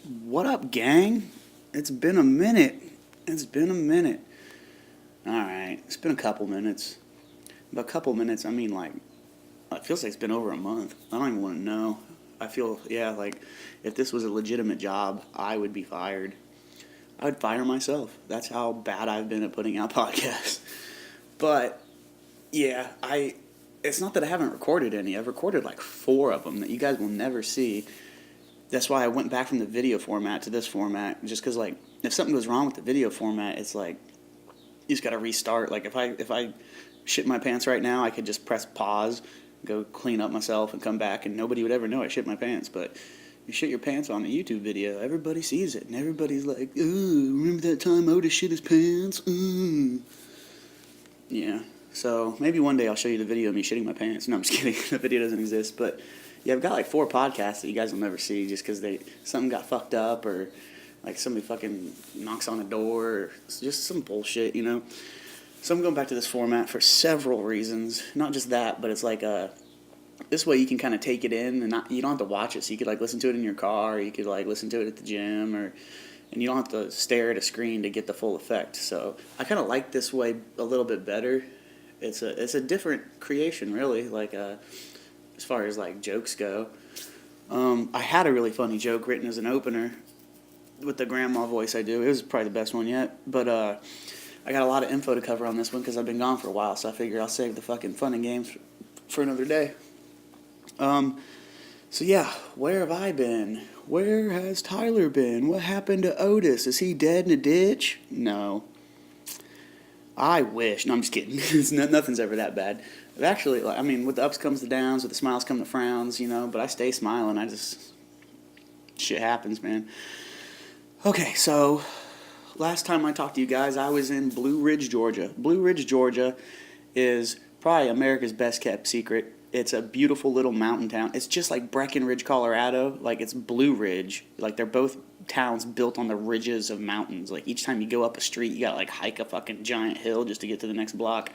What up, gang? It's been a minute. It's been a minute. Alright, it's been a couple minutes. By a couple minutes, I mean like, it feels like it's been over a month. I don't even want to know. I feel, yeah, like if this was a legitimate job, I would be fired. I would fire myself. That's how bad I've been at putting out podcasts. But, yeah, it's not that I haven't recorded any. I've recorded like 4 of them that you guys will never see. That's why I went back from the video format to this format, just because like if something goes wrong with the video format, it's like you just got to restart. Like if I shit my pants right now, I could just press pause, go clean up myself, and come back, and nobody would ever know I shit my pants. But you shit your pants on a YouTube video, everybody sees it, and everybody's like, "Ooh, remember that time Otis shit his pants?" Ooh. Yeah. So maybe one day I'll show you the video of me shitting my pants. No, I'm just kidding. The video doesn't exist, but yeah, I've got like 4 podcasts that you guys will never see just because something got fucked up or like somebody fucking knocks on a door or just some bullshit, you know. So I'm going back to this format for several reasons. Not just that, but it's like this way you can kind of take it in and you don't have to watch it. So you could like listen to it in your car, or you could like listen to it at the gym, and you don't have to stare at a screen to get the full effect. So I kind of like this way a little bit better. It's a different creation, really. Like as far as like jokes go, I had a really funny joke written as an opener with the grandma voice I do. It was probably the best one yet, but I got a lot of info to cover on this one because I've been gone for a while, so I figure I'll save the fucking fun and games for another day. So yeah, where have I been? Where has Tyler been? What happened to Otis? Is he dead in a ditch? No. I wish. No, I'm just kidding. Nothing's ever that bad. But actually, I mean, with the ups comes the downs, with the smiles come the frowns, you know, but I stay smiling. Shit happens, man. Okay, so last time I talked to you guys, I was in Blue Ridge, Georgia. Blue Ridge, Georgia is probably America's best kept secret. It's a beautiful little mountain town. It's just like Breckenridge, Colorado. Like, it's Blue Ridge. Like, they're both towns built on the ridges of mountains. Like, each time you go up a street, you gotta like hike a fucking giant hill just to get to the next block.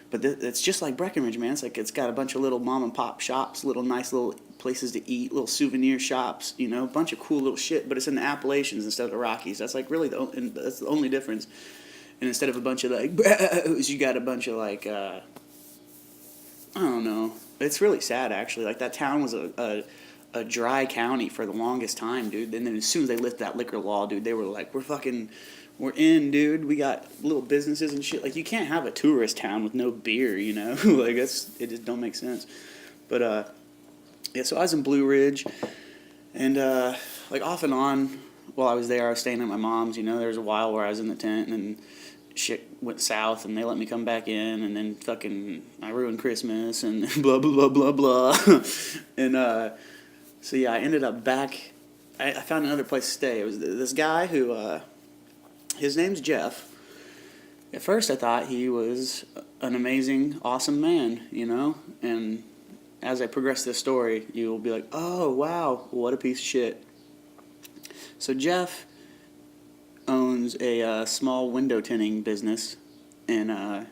But it's just like Breckenridge, man. It's like it's got a bunch of little mom and pop shops, little nice little places to eat, little souvenir shops, you know, a bunch of cool little shit. But it's in the Appalachians instead of the Rockies. That's like really that's the only difference. And instead of a bunch of like bros, you got a bunch of like I don't know. It's really sad actually. Like that town was a dry county for the longest time, dude. And then as soon as they lifted that liquor law, dude, they were like, we're in, dude. We got little businesses and shit. Like, you can't have a tourist town with no beer, you know? Like, it just don't make sense. But, yeah, so I was in Blue Ridge. And, like, off and on, while I was there, I was staying at my mom's, you know? There was a while where I was in the tent, and then shit went south, and they let me come back in, and then fucking I ruined Christmas, and blah, blah, blah, blah, blah. And, so, yeah, I ended up back. I found another place to stay. It was this guy who, his name's Jeff. At first I thought he was an amazing, awesome man, you know? And as I progress this story, you'll be like, oh, wow, what a piece of shit. So Jeff owns a small window tinting business in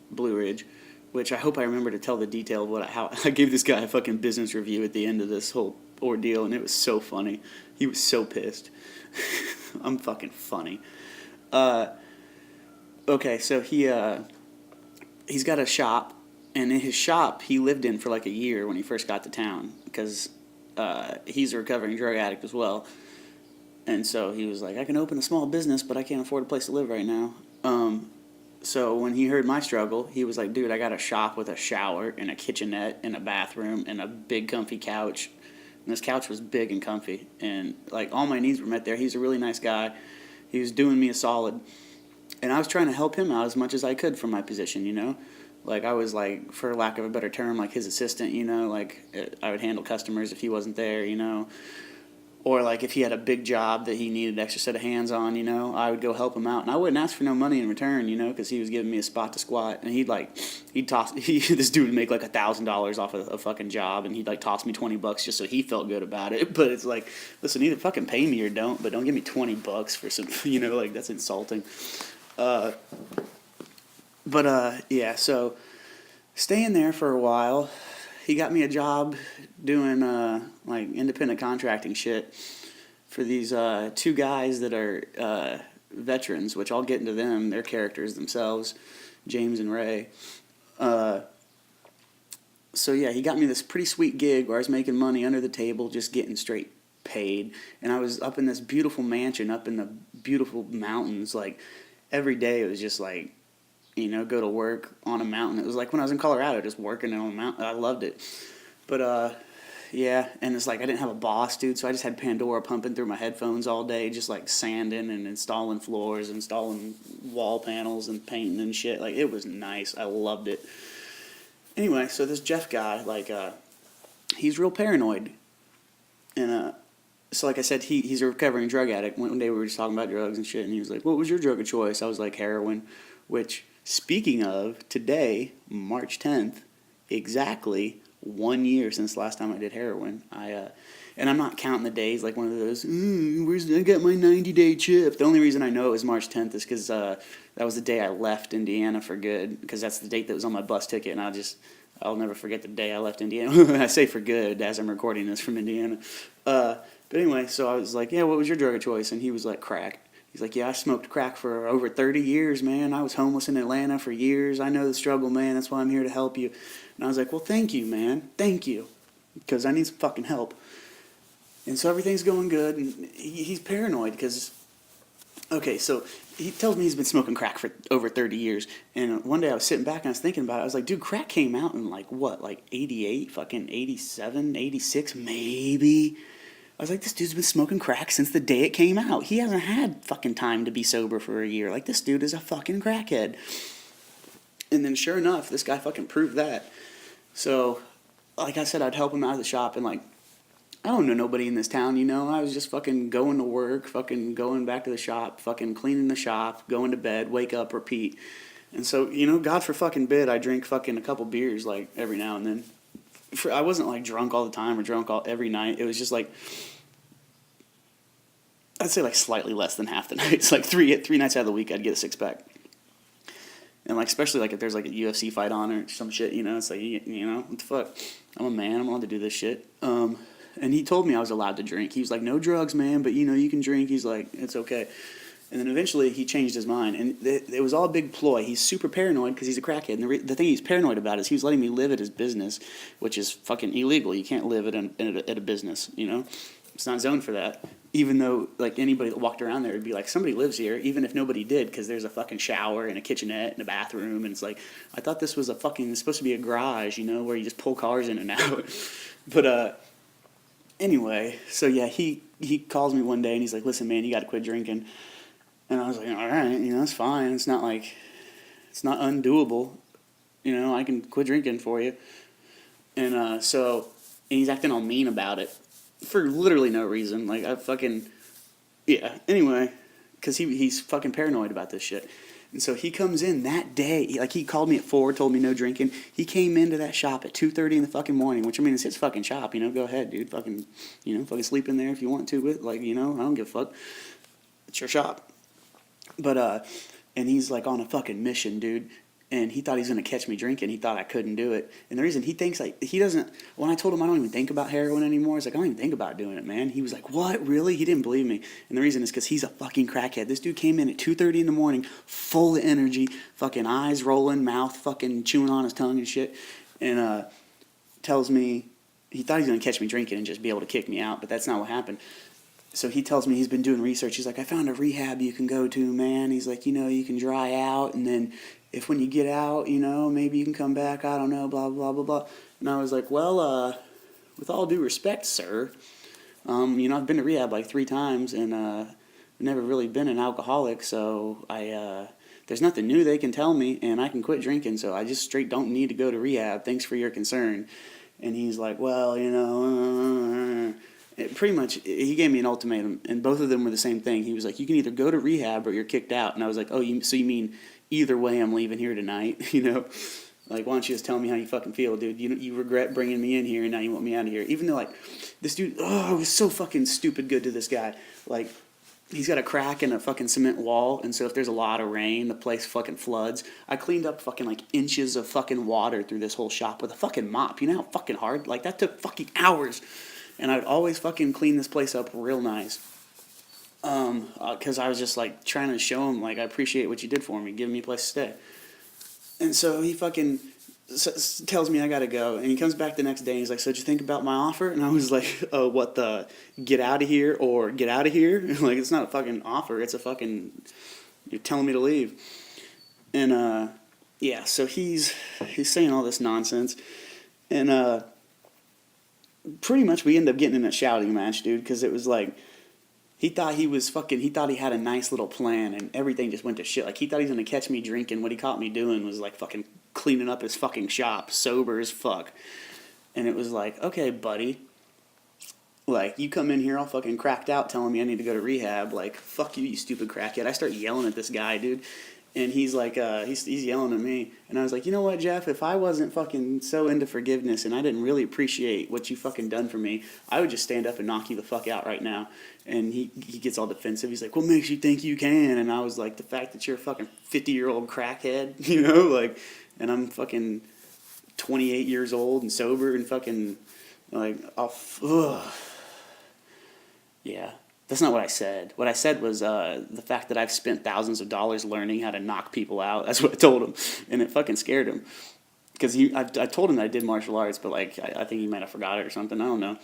Blue Ridge, which I hope I remember to tell the detail of how I gave this guy a fucking business review at the end of this whole ordeal, and it was so funny. He was so pissed. I'm fucking funny. Okay, so he's got a shop, and in his shop he lived in for like a year when he first got to town because he's a recovering drug addict as well, and so he was like, I can open a small business, but I can't afford a place to live right now. So when he heard my struggle, he was like, dude, I got a shop with a shower and a kitchenette and a bathroom and a big comfy couch, and this couch was big and comfy, and like all my needs were met there. He's a really nice guy. He was doing me a solid. And I was trying to help him out as much as I could from my position, you know? Like, I was, like, for lack of a better term, like his assistant, you know? Like, I would handle customers if he wasn't there, you know? Or, like, if he had a big job that he needed an extra set of hands on, you know? I would go help him out. And I wouldn't ask for no money in return, you know? Because he was giving me a spot to squat. And this dude would make, like, $1,000 off of a fucking job. And he'd, like, toss me $20 just so he felt good about it. But it's like, listen, either fucking pay me or don't. But don't give me $20 for some, you know? Like, that's insulting. Yeah, so staying there for a while, he got me a job doing, like, independent contracting shit for these two guys that are veterans, which I'll get into them, their characters themselves, James and Ray. So yeah, he got me this pretty sweet gig where I was making money under the table, just getting straight paid. And I was up in this beautiful mansion, up in the beautiful mountains. Like every day, it was just like, go to work on a mountain. It was like when I was in Colorado, just working on a mountain. I loved it. But yeah, and it's like I didn't have a boss, dude, so I just had Pandora pumping through my headphones all day, just like sanding and installing floors, installing wall panels and painting and shit. Like it was nice. I loved it. Anyway, so this Jeff guy, like, he's real paranoid. And so like I said, he's a recovering drug addict. One day we were just talking about drugs and shit, and he was like, what was your drug of choice? I was like, heroin. Which, speaking of, today, March 10th, exactly 1 year since the last time I did heroin. And I'm not counting the days like one of those, I got my 90-day chip. The only reason I know it was March 10th is because that was the day I left Indiana for good, because that's the date that was on my bus ticket, and I'll never forget the day I left Indiana. I say for good as I'm recording this from Indiana. But anyway, so I was like, yeah, what was your drug of choice? And he was like, crack. He's like, yeah, I smoked crack for over 30 years, man. I was homeless in Atlanta for years. I know the struggle, man. That's why I'm here to help you. And I was like, well, thank you, man. Thank you. Because I need some fucking help. And so everything's going good. And he's paranoid because, okay, so he tells me he's been smoking crack for over 30 years. And one day I was sitting back and I was thinking about it. I was like, dude, crack came out in like what, like 88, fucking 87, 86, maybe? I was like, this dude's been smoking crack since the day it came out. He hasn't had fucking time to be sober for a year. Like, this dude is a fucking crackhead. And then sure enough, this guy fucking proved that. So, like I said, I'd help him out of the shop, and like, I don't know nobody in this town, I was just fucking going to work, fucking going back to the shop, fucking cleaning the shop, going to bed, wake up, repeat. And so, God for fucking bid, I drink fucking a couple beers, like, every now and then. I wasn't like drunk all the time or drunk every night. It was just like, I'd say like slightly less than half the nights. Like three nights out of the week, I'd get a 6-pack. And like, especially like if there's like a UFC fight on or some shit, it's like, what the fuck? I'm a man. I'm allowed to do this shit. And he told me I was allowed to drink. He was like, no drugs, man, but you can drink. He's like, it's okay. And then eventually he changed his mind, and it was all a big ploy. He's super paranoid because he's a crackhead, and the thing he's paranoid about is he was letting me live at his business, which is fucking illegal. You can't live at a business, It's not zoned for that. Even though, like, anybody that walked around there would be like, somebody lives here, even if nobody did, because there's a fucking shower and a kitchenette and a bathroom, and it's like, I thought this was it's supposed to be a garage, where you just pull cars in and out. But, anyway, so yeah, he calls me one day, and he's like, listen, man, you got to quit drinking. And I was like, all right, it's fine. It's not undoable. I can quit drinking for you. And so he's acting all mean about it for literally no reason. Like, yeah. Anyway, because he's fucking paranoid about this shit. And so he comes in that day. He called me at 4, told me no drinking. He came into that shop at 2:30 in the fucking morning, which, it's his fucking shop. Go ahead, dude. Fucking sleep in there if you want to. But, I don't give a fuck. It's your shop. But, and he's, on a fucking mission, dude. And he thought he was going to catch me drinking. He thought I couldn't do it. And the reason he thinks, he doesn't, when I told him I don't even think about heroin anymore, he's like, I don't even think about doing it, man. He was like, what, really? He didn't believe me. And the reason is because he's a fucking crackhead. This dude came in at 2:30 in the morning, full of energy, fucking eyes rolling, mouth fucking chewing on his tongue and shit. And, tells me, he thought he was going to catch me drinking and just be able to kick me out, but that's not what happened. So he tells me he's been doing research. He's like, I found a rehab you can go to, man. He's like, you can dry out, and then if when you get out, maybe you can come back. I don't know, blah, blah, blah, blah. And I was like, well, with all due respect, sir, I've been to rehab like 3 times, and I've never really been an alcoholic, so there's nothing new they can tell me, and I can quit drinking, so I just straight don't need to go to rehab. Thanks for your concern. And he's like, well, pretty much, he gave me an ultimatum, and both of them were the same thing. He was like, you can either go to rehab or you're kicked out. And I was like, so you mean either way I'm leaving here tonight, Like, why don't you just tell me how you fucking feel, dude? You regret bringing me in here, and now you want me out of here. Even though, this dude, I was so fucking stupid good to this guy. He's got a crack in a fucking cement wall, and so if there's a lot of rain, the place fucking floods. I cleaned up fucking, inches of fucking water through this whole shop with a fucking mop. You know how fucking hard? That took fucking hours. And I'd always fucking clean this place up real nice. Because I was just like trying to show him like I appreciate what you did for me, giving me a place to stay. And so he fucking tells me I gotta go, and he comes back the next day and he's like, "So did you think about my offer?" And I was like, "What the get out of here or get out of here?" Like it's not a fucking offer, it's a fucking you're telling me to leave. And yeah, so he's saying all this nonsense, and pretty much we end up getting in a shouting match, dude, because it was like. He thought he thought he had a nice little plan and everything just went to shit. Like he thought he was gonna catch me drinking. What he caught me doing was like fucking cleaning up his fucking shop, sober as fuck. And it was like, okay, buddy. Like, you come in here all fucking cracked out telling me I need to go to rehab. Like, fuck you, you stupid crackhead. I start yelling at this guy, dude. And he's like, he's yelling at me. And I was like, you know what, Jeff? If I wasn't fucking so into forgiveness and I didn't really appreciate what you fucking done for me, I would just stand up and knock you the fuck out right now. And he gets all defensive. He's like, what makes you think you can? And I was like, the fact that you're a fucking 50-year-old crackhead, you know? Like, and I'm fucking 28 years old and sober and fucking, like, ugh. Yeah. That's not what I said. What I said was the fact that I've spent thousands of dollars learning how to knock people out. That's what I told him, and it fucking scared him. Because I told him that I did martial arts, but like I think he might have forgot it or something. I don't know.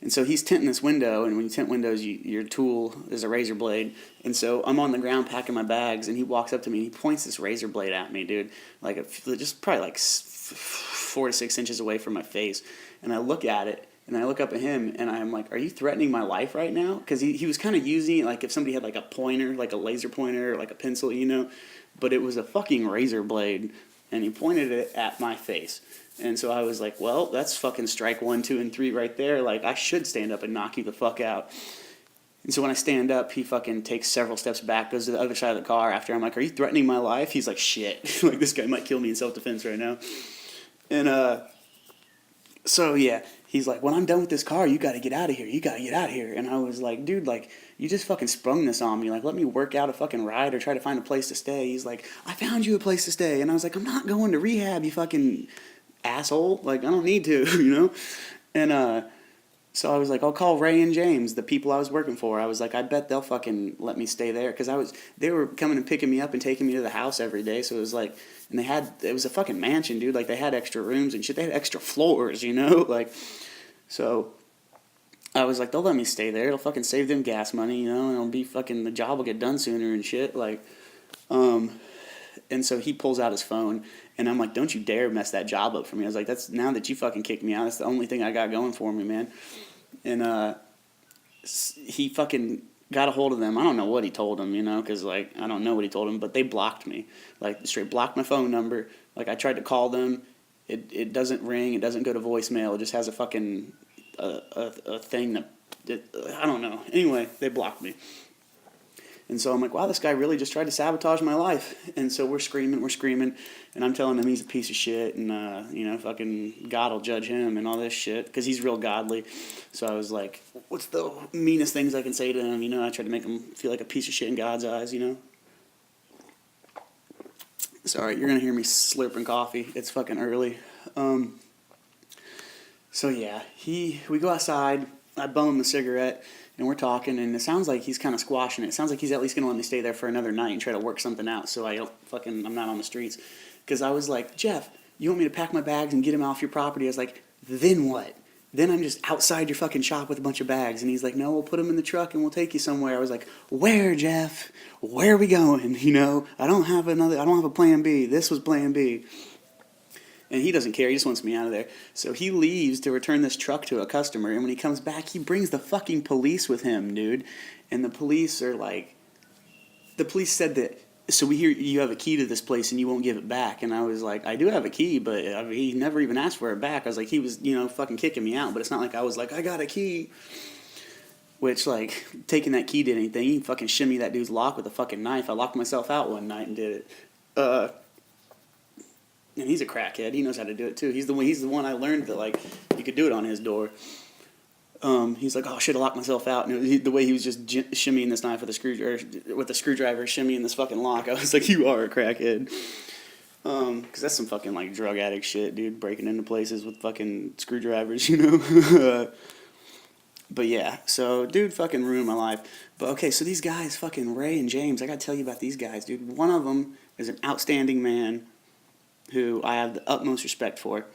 And so he's tinting this window, and when you tint windows, your tool is a razor blade. And so I'm on the ground packing my bags, and he walks up to me and he points this razor blade at me, dude, like just probably like 4 to 6 inches away from my face. And I look at it. And I look up at him, and I'm like, are you threatening my life right now? Because he was kind of using it like if somebody had like a pointer, like a laser pointer, or like a pencil, you know. But it was a fucking razor blade, and he pointed it at my face. And so I was like, well, that's fucking strike 1, 2, and 3 right there. Like, I should stand up and knock you the fuck out. And so when I stand up, he fucking takes several steps back, goes to the other side of the car after. I'm like, are you threatening my life? He's like, shit. Like, this guy might kill me in self-defense right now. And, so, yeah, he's like, when I'm done with this car, you got to get out of here. You got to get out of here. And I was like, dude, like, you just fucking sprung this on me. Like, let me work out a fucking ride or try to find a place to stay. He's like, I found you a place to stay. And I was like, I'm not going to rehab, you fucking asshole. Like, I don't need to, you know? And so I was like, I'll call Ray and James, the people I was working for. I was like, I bet they'll fucking let me stay there. Because they were coming and picking me up and taking me to the house every day. So it was like, and it was a fucking mansion, dude. Like, they had extra rooms and shit. They had extra floors, you know? Like, so I was like, they'll let me stay there. It'll fucking save them gas money, you know? And it'll be fucking, the job will get done sooner and shit. Like, and so he pulls out his phone, and I'm like, don't you dare mess that job up for me. I was like, now that you fucking kicked me out, that's the only thing I got going for me, man. And he fucking got a hold of them. I don't know what he told them, you know, because, like, I don't know what he told them, but they blocked me. Like, straight blocked my phone number. Like, I tried to call them. It doesn't ring. It doesn't go to voicemail. It just has a fucking a thing that I don't know. Anyway, they blocked me. And so I'm like, wow, this guy really just tried to sabotage my life. And so we're screaming, and I'm telling him he's a piece of shit, and, you know, fucking God will judge him and all this shit, because he's real godly. So I was like, what's the meanest things I can say to him? You know, I tried to make him feel like a piece of shit in God's eyes, you know? Sorry, you're going to hear me slurping coffee. It's fucking early. So yeah, we go outside, I bum him a cigarette, and we're talking, and it sounds like he's kind of squashing it. It sounds like he's at least going to let me stay there for another night and try to work something out so I'm not on the streets. Because I was like, Jeff, you want me to pack my bags and get him off your property? I was like, then what? Then I'm just outside your fucking shop with a bunch of bags. And he's like, no, we'll put them in the truck and we'll take you somewhere. I was like, where, Jeff? Where are we going? You know, I don't have a plan B. This was plan B. And he doesn't care. He just wants me out of there. So he leaves to return this truck to a customer. And when he comes back, he brings the fucking police with him, dude. And the police are like, the police said that, so we hear you have a key to this place and you won't give it back. And I was like, I do have a key, but he never even asked for it back. I was like, he was, you know, fucking kicking me out. But it's not like I was like, I got a key. Which, like, taking that key did anything. He fucking shimmy that dude's lock with a fucking knife. I locked myself out one night and did it. And he's a crackhead. He knows how to do it too. He's the one I learned that, like, you could do it on his door. He's like, oh, I should have locked myself out. And the way he was just shimmying this knife with a screwdriver, shimmying this fucking lock. I was like, you are a crackhead. Because that's some fucking, like, drug addict shit, dude. Breaking into places with fucking screwdrivers, you know. But yeah, so dude fucking ruined my life. But okay, so these guys, fucking Ray and James, I gotta tell you about these guys, dude. One of them is an outstanding man who I have the utmost respect for,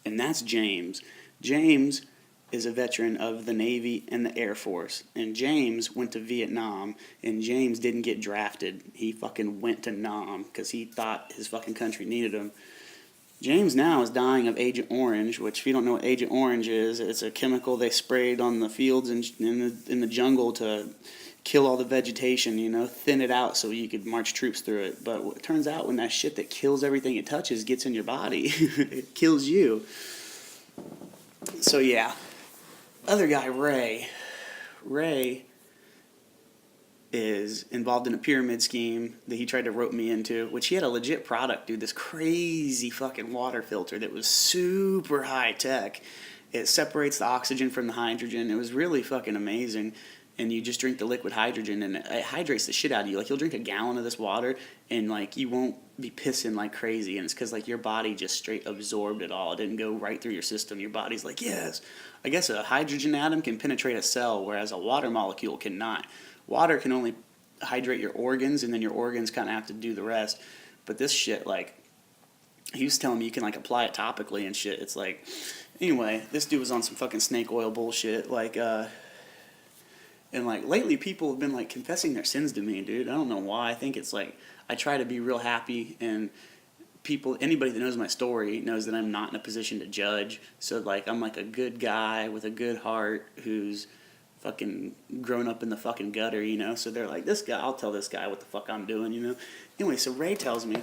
and that's James. James is a veteran of the Navy and the Air Force, and James went to Vietnam, and James didn't get drafted. He fucking went to Nam because he thought his fucking country needed him. James now is dying of Agent Orange, which if you don't know what Agent Orange is, it's a chemical they sprayed on the fields and in the jungle to kill all the vegetation, you know, thin it out so you could march troops through it. But it turns out when that shit that kills everything it touches gets in your body, it kills you. So yeah. Other guy, Ray. Ray is involved in a pyramid scheme that he tried to rope me into, which he had a legit product, dude, this crazy fucking water filter that was super high tech. It separates the oxygen from the hydrogen. It was really fucking amazing. And you just drink the liquid hydrogen and it hydrates the shit out of you. Like, you'll drink a gallon of this water and like you won't be pissing like crazy. And it's because like your body just straight absorbed it all. It didn't go right through your system. Your body's like, yes. I guess a hydrogen atom can penetrate a cell, whereas a water molecule cannot. Water can only hydrate your organs, and then your organs kind of have to do the rest. But this shit, like, he was telling me you can, like, apply it topically and shit. It's like, anyway, this dude was on some fucking snake oil bullshit. Like, and, like, lately people have been, like, confessing their sins to me, dude. I don't know why. I think it's, like, I try to be real happy, and people, anybody that knows my story knows that I'm not in a position to judge. So, like, I'm, like, a good guy with a good heart who's fucking grown up in the fucking gutter, you know? So they're like, this guy, I'll tell this guy what the fuck I'm doing, you know? Anyway, so Ray tells me,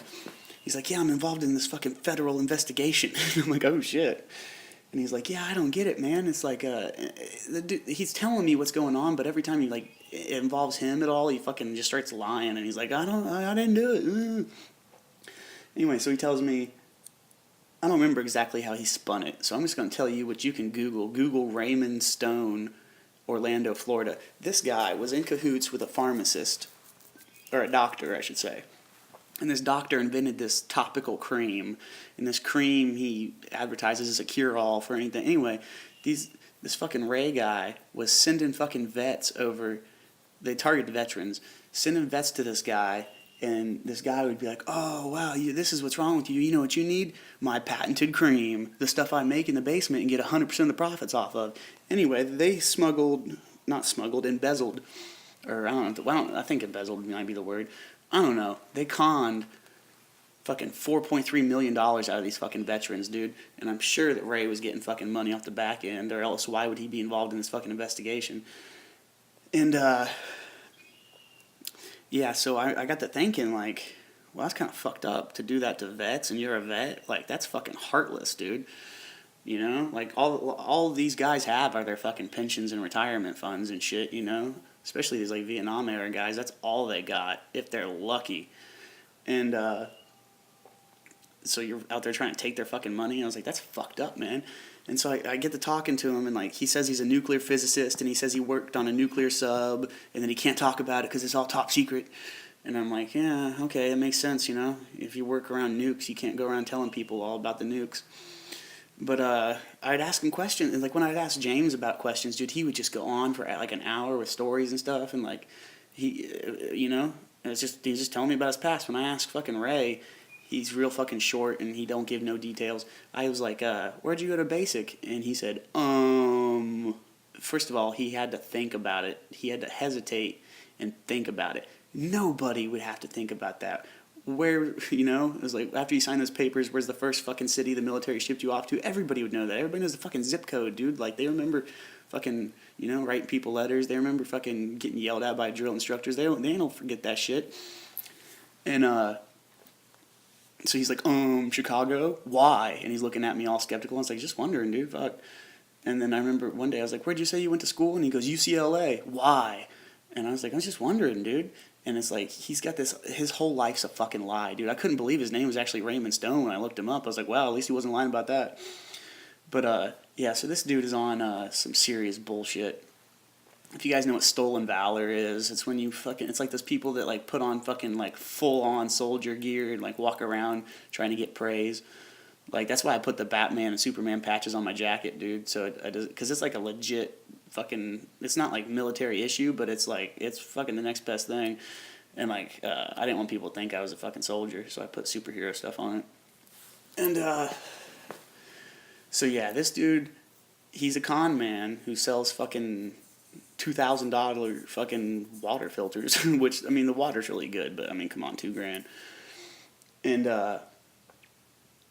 he's like, yeah, I'm involved in this fucking federal investigation. I'm like, oh shit. And he's like, yeah, I don't get it, man. It's like, the dude, he's telling me what's going on, but every time he, like, it involves him at all, he fucking just starts lying, and he's like, I didn't do it. Anyway, so he tells me, I don't remember exactly how he spun it, so I'm just going to tell you what you can Google. Google Raymond Stone, Orlando, Florida. This guy was in cahoots with a pharmacist, or a doctor, I should say. And this doctor invented this topical cream. And this cream he advertises as a cure-all for anything. Anyway, this fucking Ray guy was sending fucking vets over. They targeted veterans. Sending vets to this guy. And this guy would be like, oh, wow, this is what's wrong with you. You know what you need? My patented cream. The stuff I make in the basement and get 100% of the profits off of. Anyway, they embezzled. Or I think embezzled might be the word. I don't know. They conned fucking $4.3 million out of these fucking veterans, dude. And I'm sure that Ray was getting fucking money off the back end, or else why would he be involved in this fucking investigation? And, yeah, so I got to thinking, like, well, that's kind of fucked up to do that to vets, and you're a vet. Like, that's fucking heartless, dude. You know? Like, all these guys have are their fucking pensions and retirement funds and shit, you know? Especially these, like, Vietnam-era guys. That's all they got, if they're lucky. And, so you're out there trying to take their fucking money, and I was like, that's fucked up, man. And so I get to talking to him, and like he says he's a nuclear physicist, and he says he worked on a nuclear sub, and then he can't talk about it because it's all top secret. And I'm like, yeah, okay, it makes sense, you know. If you work around nukes, you can't go around telling people all about the nukes. But I'd ask him questions, and like when I'd ask James about questions, dude, he would just go on for like an hour with stories and stuff, and like he, you know, he's just telling me about his past. When I ask fucking Ray, he's real fucking short and he don't give no details. I was like, where'd you go to basic? And he said, first of all, he had to think about it. He had to hesitate and think about it. Nobody would have to think about that. Where, you know, it was like, after you sign those papers, where's the first fucking city the military shipped you off to? Everybody would know that. Everybody knows the fucking zip code, dude. Like, they remember fucking, you know, writing people letters. They remember fucking getting yelled at by drill instructors. They don't forget that shit. And, so he's like, Chicago? Why? And he's looking at me all skeptical. I was like, just wondering, dude, fuck. And then I remember one day I was like, where'd you say you went to school? And he goes, UCLA. Why? And I was like, I was just wondering, dude. And it's like, he's got this, his whole life's a fucking lie, dude. I couldn't believe his name was actually Raymond Stone when I looked him up. I was like, wow, at least he wasn't lying about that. But, yeah, so this dude is on some serious bullshit. If you guys know what stolen valor is, it's when you fucking, it's like those people that like put on fucking like full on soldier gear and like walk around trying to get praise. Like, that's why I put the Batman and Superman patches on my jacket, dude. So because it's like a legit fucking, it's not like military issue, but it's like, it's fucking the next best thing. And like, I didn't want people to think I was a fucking soldier, so I put superhero stuff on it. And so yeah, this dude, he's a con man who sells fucking $2,000 fucking water filters, which, I mean, the water's really good, but I mean, come on, $2,000. And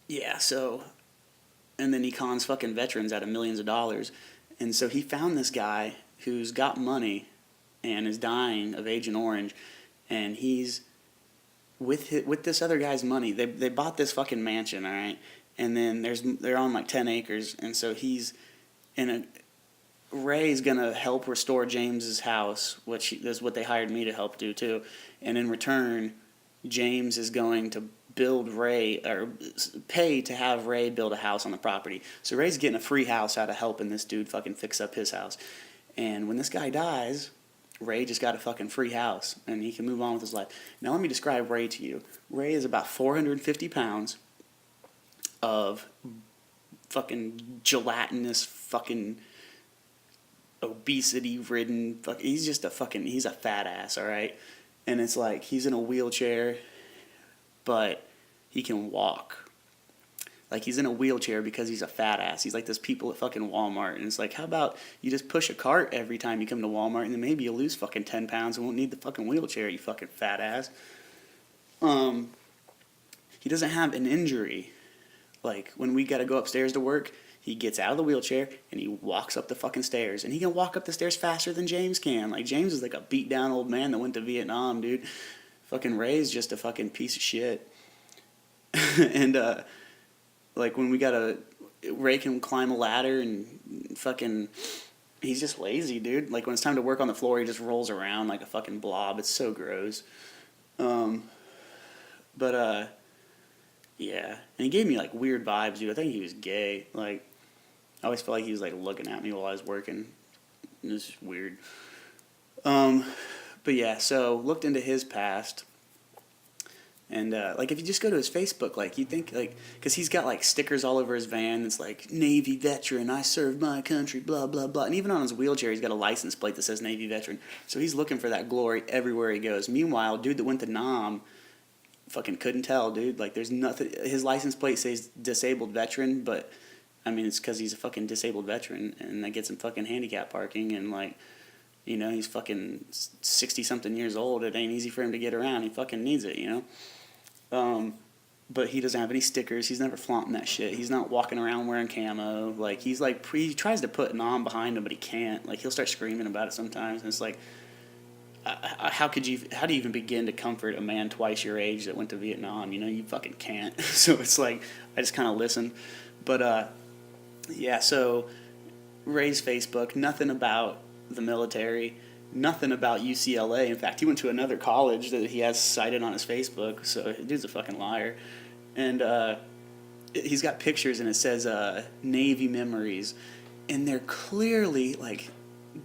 yeah, so, and then he cons fucking veterans out of millions of dollars. And so he found this guy who's got money and is dying of Agent Orange, and he's with this other guy's money. They bought this fucking mansion, all right, and then they're on like 10 acres, and so he's in a. Ray's gonna help restore James's house, which is what they hired me to help do too, and in return, James is going to build Ray, or pay to have Ray build a house on the property. So Ray's getting a free house out of helping this dude fucking fix up his house. And when this guy dies, Ray just got a fucking free house, and he can move on with his life. Now let me describe Ray to you. Ray is about 450 pounds of fucking gelatinous fucking obesity-ridden, he's just a fucking, he's a fat ass, all right? And it's like, he's in a wheelchair, but he can walk. Like, he's in a wheelchair because he's a fat ass. He's like those people at fucking Walmart. And it's like, how about you just push a cart every time you come to Walmart, and then maybe you'll lose fucking 10 pounds and won't need the fucking wheelchair, you fucking fat ass. He doesn't have an injury. Like, when we gotta go upstairs to work, he gets out of the wheelchair and he walks up the fucking stairs. And he can walk up the stairs faster than James can. Like, James is like a beat down old man that went to Vietnam, dude. Fucking Ray's just a fucking piece of shit. And, like, when we gotta, Ray can climb a ladder and fucking, he's just lazy, dude. Like, when it's time to work on the floor, he just rolls around like a fucking blob. It's so gross. Yeah. And he gave me, like, weird vibes, dude. I think he was gay. Like, I always felt like he was, like, looking at me while I was working. It was just weird. But yeah, so looked into his past. And, like, if you just go to his Facebook, like, you think, like, because he's got, like, stickers all over his van that's like, Navy veteran, I served my country, blah, blah, blah. And even on his wheelchair, he's got a license plate that says Navy veteran. So he's looking for that glory everywhere he goes. Meanwhile, dude that went to Nam fucking couldn't tell, dude. Like, there's nothing, his license plate says disabled veteran, but, I mean, it's because he's a fucking disabled veteran, and that gets him fucking handicap parking, and, like, you know, he's fucking 60-something years old. It ain't easy for him to get around. He fucking needs it, you know? But he doesn't have any stickers. He's never flaunting that shit. He's not walking around wearing camo. Like, he's like, he tries to put Nam behind him, but he can't. Like, he'll start screaming about it sometimes, and it's like, how do you even begin to comfort a man twice your age that went to Vietnam? You know, you fucking can't. So it's like, I just kind of listen. But, yeah, so Ray's Facebook, nothing about the military, nothing about UCLA. In fact, he went to another college that he has cited on his Facebook, so dude's a fucking liar. And he's got pictures, and it says Navy memories, and they're clearly, like,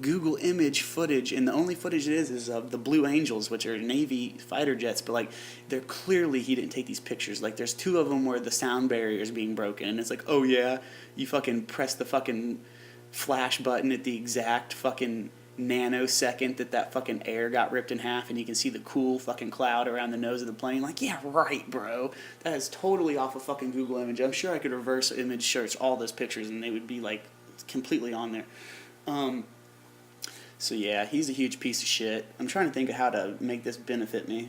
Google image footage, and the only footage it is of the Blue Angels, which are Navy fighter jets, but, like, they're clearly, he didn't take these pictures. Like, there's two of them where the sound barrier is being broken, and it's like, oh yeah, you fucking press the fucking flash button at the exact fucking nanosecond that fucking air got ripped in half, and you can see the cool fucking cloud around the nose of the plane. Like, yeah, right, bro. That is totally off of fucking Google image. I'm sure I could reverse image search all those pictures, and they would be, like, completely on there. So yeah, he's a huge piece of shit. I'm trying to think of how to make this benefit me,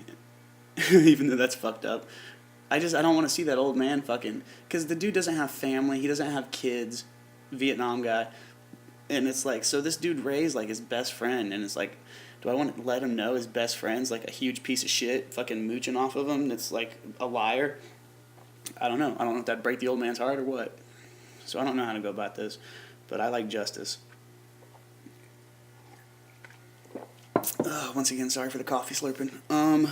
even though that's fucked up. I don't want to see that old man fucking, because the dude doesn't have family, he doesn't have kids, Vietnam guy, and it's like, so this dude Ray's like his best friend, and it's like, do I want to let him know his best friend's like a huge piece of shit, fucking mooching off of him, that's like a liar? I don't know if that'd break the old man's heart or what. So I don't know how to go about this, but I like justice. Once again, sorry for the coffee slurping.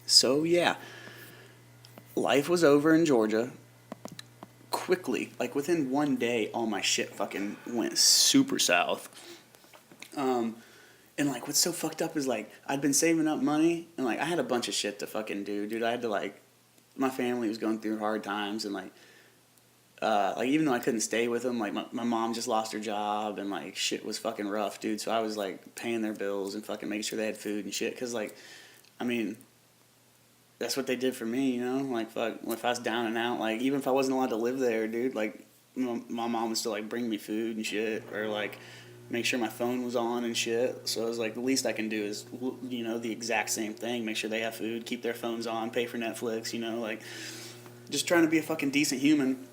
So yeah, life was over in Georgia. Quickly, like within one day, all my shit fucking went super south. And like, what's so fucked up is like, I'd been saving up money, and like, I had a bunch of shit to fucking do, dude. I had to like, my family was going through hard times, and like, Like even though I couldn't stay with them, like my mom just lost her job and like shit was fucking rough, dude. So I was like paying their bills and fucking making sure they had food and shit. Cause like, I mean, that's what they did for me, you know. Like fuck, if I was down and out, like even if I wasn't allowed to live there, dude, like my mom would still like bring me food and shit, or like make sure my phone was on and shit. So I was like, the least I can do is, you know, the exact same thing. Make sure they have food, keep their phones on, pay for Netflix, you know, like just trying to be a fucking decent human.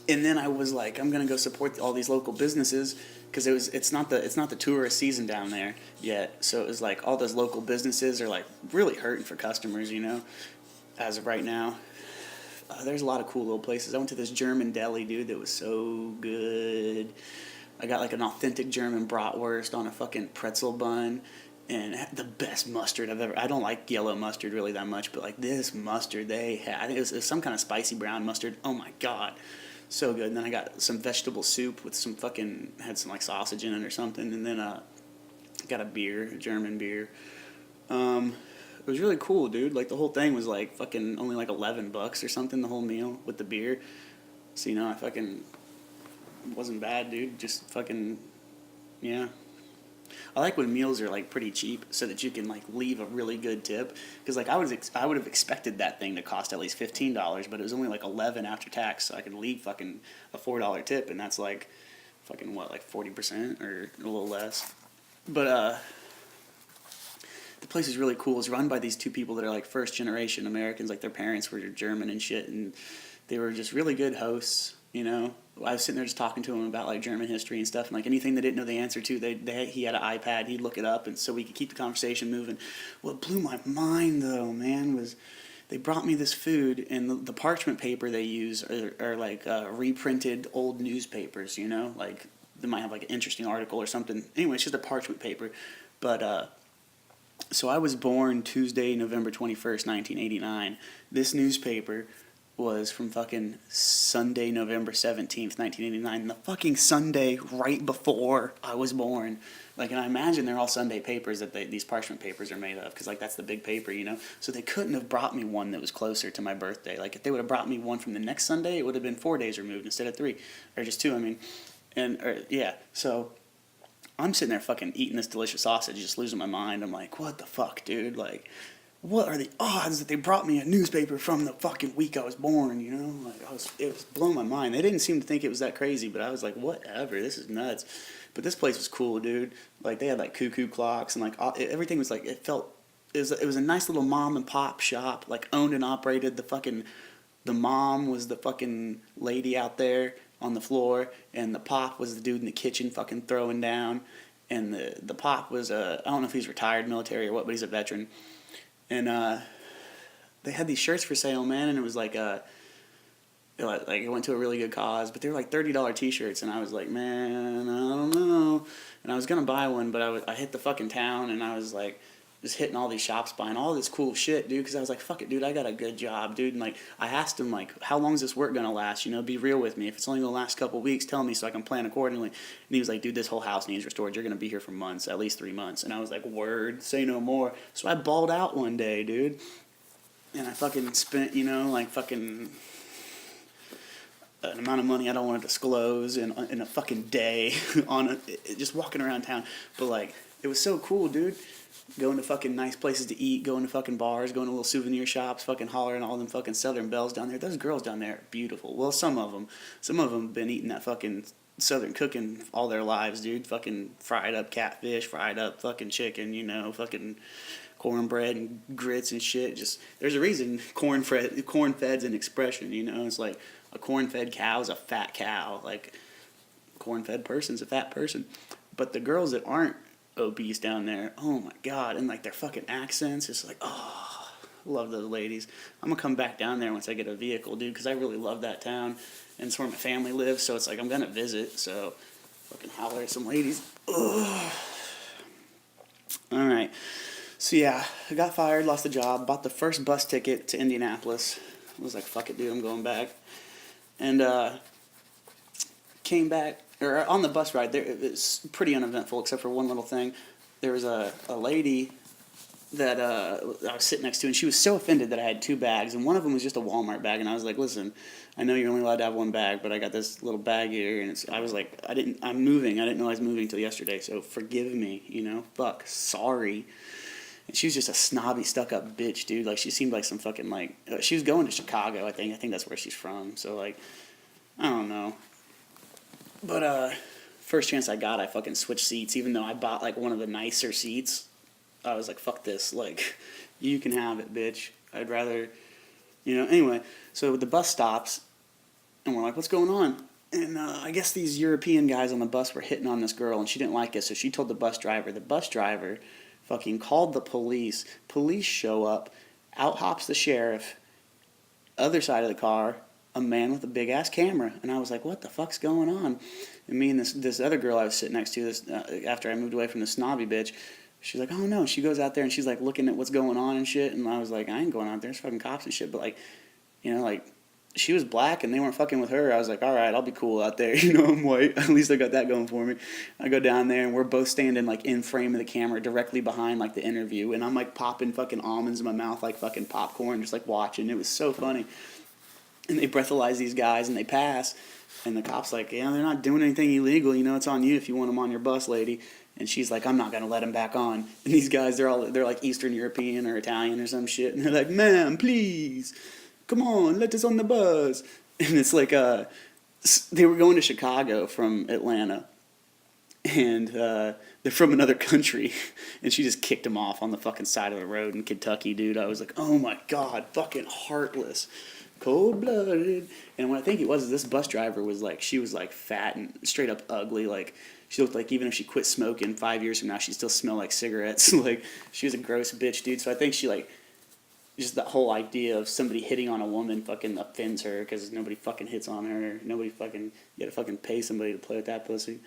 And then I was like, I'm gonna go support all these local businesses because it's not the tourist season down there yet. So it was like all those local businesses are like really hurting for customers, you know, as of right now. There's a lot of cool little places. I went to this German deli, dude, that was so good. I got like an authentic German bratwurst on a fucking pretzel bun and the best mustard I've ever. I don't like yellow mustard really that much, but like this mustard they had, I think it was some kind of spicy brown mustard. Oh my god, so good. And then I got some vegetable soup with some fucking, had some like sausage in it or something, and then got a beer, a German beer. It was really cool, dude. Like the whole thing was like fucking only like $11 or something, the whole meal with the beer. So you know, I fucking wasn't bad, dude. Just fucking, yeah. I like when meals are like pretty cheap, so that you can like leave a really good tip. Because like I would have expected that thing to cost at least $15, but it was only like 11 after tax, so I could leave fucking a $4 tip, and that's like fucking what, like 40% or a little less. But the place is really cool. It's run by these two people that are like first generation Americans, like their parents were German and shit, and they were just really good hosts. You know, I was sitting there just talking to him about like German history and stuff, and like anything they didn't know the answer to, he had an iPad, he'd look it up, and so we could keep the conversation moving. What blew my mind though, man, was they brought me this food, and the parchment paper they use are like reprinted old newspapers. You know, like they might have like an interesting article or something. Anyway, it's just a parchment paper, but. So I was born Tuesday, November 21st, 1989. This newspaper was from fucking Sunday, November 17th, 1989. The fucking Sunday right before I was born. Like, and I imagine they're all Sunday papers that these parchment papers are made of, because, like, that's the big paper, you know? So they couldn't have brought me one that was closer to my birthday. Like, if they would have brought me one from the next Sunday, it would have been 4 days removed instead of 3. Or just 2, I mean. Yeah, so I'm sitting there fucking eating this delicious sausage, just losing my mind. I'm like, what the fuck, dude? Like, what are the odds that they brought me a newspaper from the fucking week I was born, you know? Like, it was blowing my mind. They didn't seem to think it was that crazy, but I was like, whatever, this is nuts. But this place was cool, dude. Like, they had, like, cuckoo clocks, and, like, everything was, like, it was a nice little mom and pop shop, like, owned and operated. The mom was the fucking lady out there on the floor, and the pop was the dude in the kitchen fucking throwing down, and the pop was I don't know if he's retired military or what, but he's a veteran, and they had these shirts for sale, man, and it was like it went to a really good cause, but they were like $30 t-shirts, and I was like, man, I don't know, and I was gonna buy one, but I hit the fucking town, and I was like, just hitting all these shops, buying all this cool shit, dude, because I was like, fuck it, dude, I got a good job, dude, and like, I asked him, like, how long is this work gonna last, you know, be real with me, if it's only gonna last a couple weeks, tell me so I can plan accordingly, and he was like, dude, this whole house needs restored, you're gonna be here for months, at least 3 months, and I was like, word, say no more, so I balled out one day, dude, and I fucking spent, you know, like, fucking an amount of money I don't want to disclose in a fucking day on just walking around town, but like, it was so cool, dude. Going to fucking nice places to eat, going to fucking bars, going to little souvenir shops, fucking hollering all them fucking Southern belles down there. Those girls down there are beautiful. Well, some of them been eating that fucking Southern cooking all their lives, dude. Fucking fried up catfish, fried up fucking chicken, you know, fucking cornbread and grits and shit. Just, there's a reason corn-fed's an expression, you know. It's like a corn-fed cow is a fat cow. Like, a corn-fed person's a fat person. But the girls that aren't obese down there, oh my god, and like their fucking accents, it's like, oh, love those ladies. I'm gonna come back down there once I get a vehicle, dude, because I really love that town, and it's where my family lives, so it's like I'm gonna visit, so fucking holler at some ladies. Ugh. Alright, so yeah, I got fired, lost the job, bought the first bus ticket to Indianapolis. I was like, fuck it, dude, I'm going back. And came back, or on the bus ride, it was pretty uneventful except for one little thing. There was a lady that I was sitting next to, and she was so offended that I had two bags, and one of them was just a Walmart bag, and I was like, listen, I know you're only allowed to have one bag, but I got this little bag here, and I was like, I'm moving, I didn't know I was moving till yesterday, so forgive me, fuck, sorry. And she was just a snobby, stuck-up bitch, dude. Like, she seemed like some fucking, like, she was going to Chicago, I think that's where she's from, so, like, I don't know. But, first chance I got, I fucking switched seats, even though I bought, like, one of the nicer seats. I was like, fuck this, like, you can have it, bitch. I'd rather, anyway. So the bus stops, and we're like, what's going on? And I guess these European guys on the bus were hitting on this girl, and she didn't like it, so she told the bus driver. The bus driver fucking called the police. Police show up, out hops the sheriff, other side of the car, a man with a big-ass camera. And I was like, what the fuck's going on? And me and this other girl I was sitting next to, after I moved away from the snobby bitch, she's like, oh no. She goes out there and she's like looking at what's going on and shit. And I was like, I ain't going out there. There's fucking cops and shit. But like, she was black and they weren't fucking with her. I was like, all right, I'll be cool out there. I'm white. At least I got that going for me. I go down there and we're both standing like in frame of the camera directly behind like the interview. And I'm like popping fucking almonds in my mouth like fucking popcorn, just like watching. It was so funny. And they breathalyze these guys and they pass. And the cop's like, yeah, they're not doing anything illegal. It's on you if you want them on your bus, lady. And she's like, I'm not going to let him back on. And these guys, they're like Eastern European or Italian or some shit. And they're like, ma'am, please, come on, let us on the bus. And it's like, they were going to Chicago from Atlanta. And they're from another country. And she just kicked them off on the fucking side of the road in Kentucky, dude. I was like, oh my God, fucking heartless. Cold-blooded. And what I think it was, this bus driver was like, she was like fat and straight up ugly. Like, she looked like even if she quit smoking 5 years from now, she still smelled like cigarettes. Like, she was a gross bitch, dude. So I think she like, just that whole idea of somebody hitting on a woman fucking offends her because nobody fucking hits on her. You gotta fucking pay somebody to play with that pussy.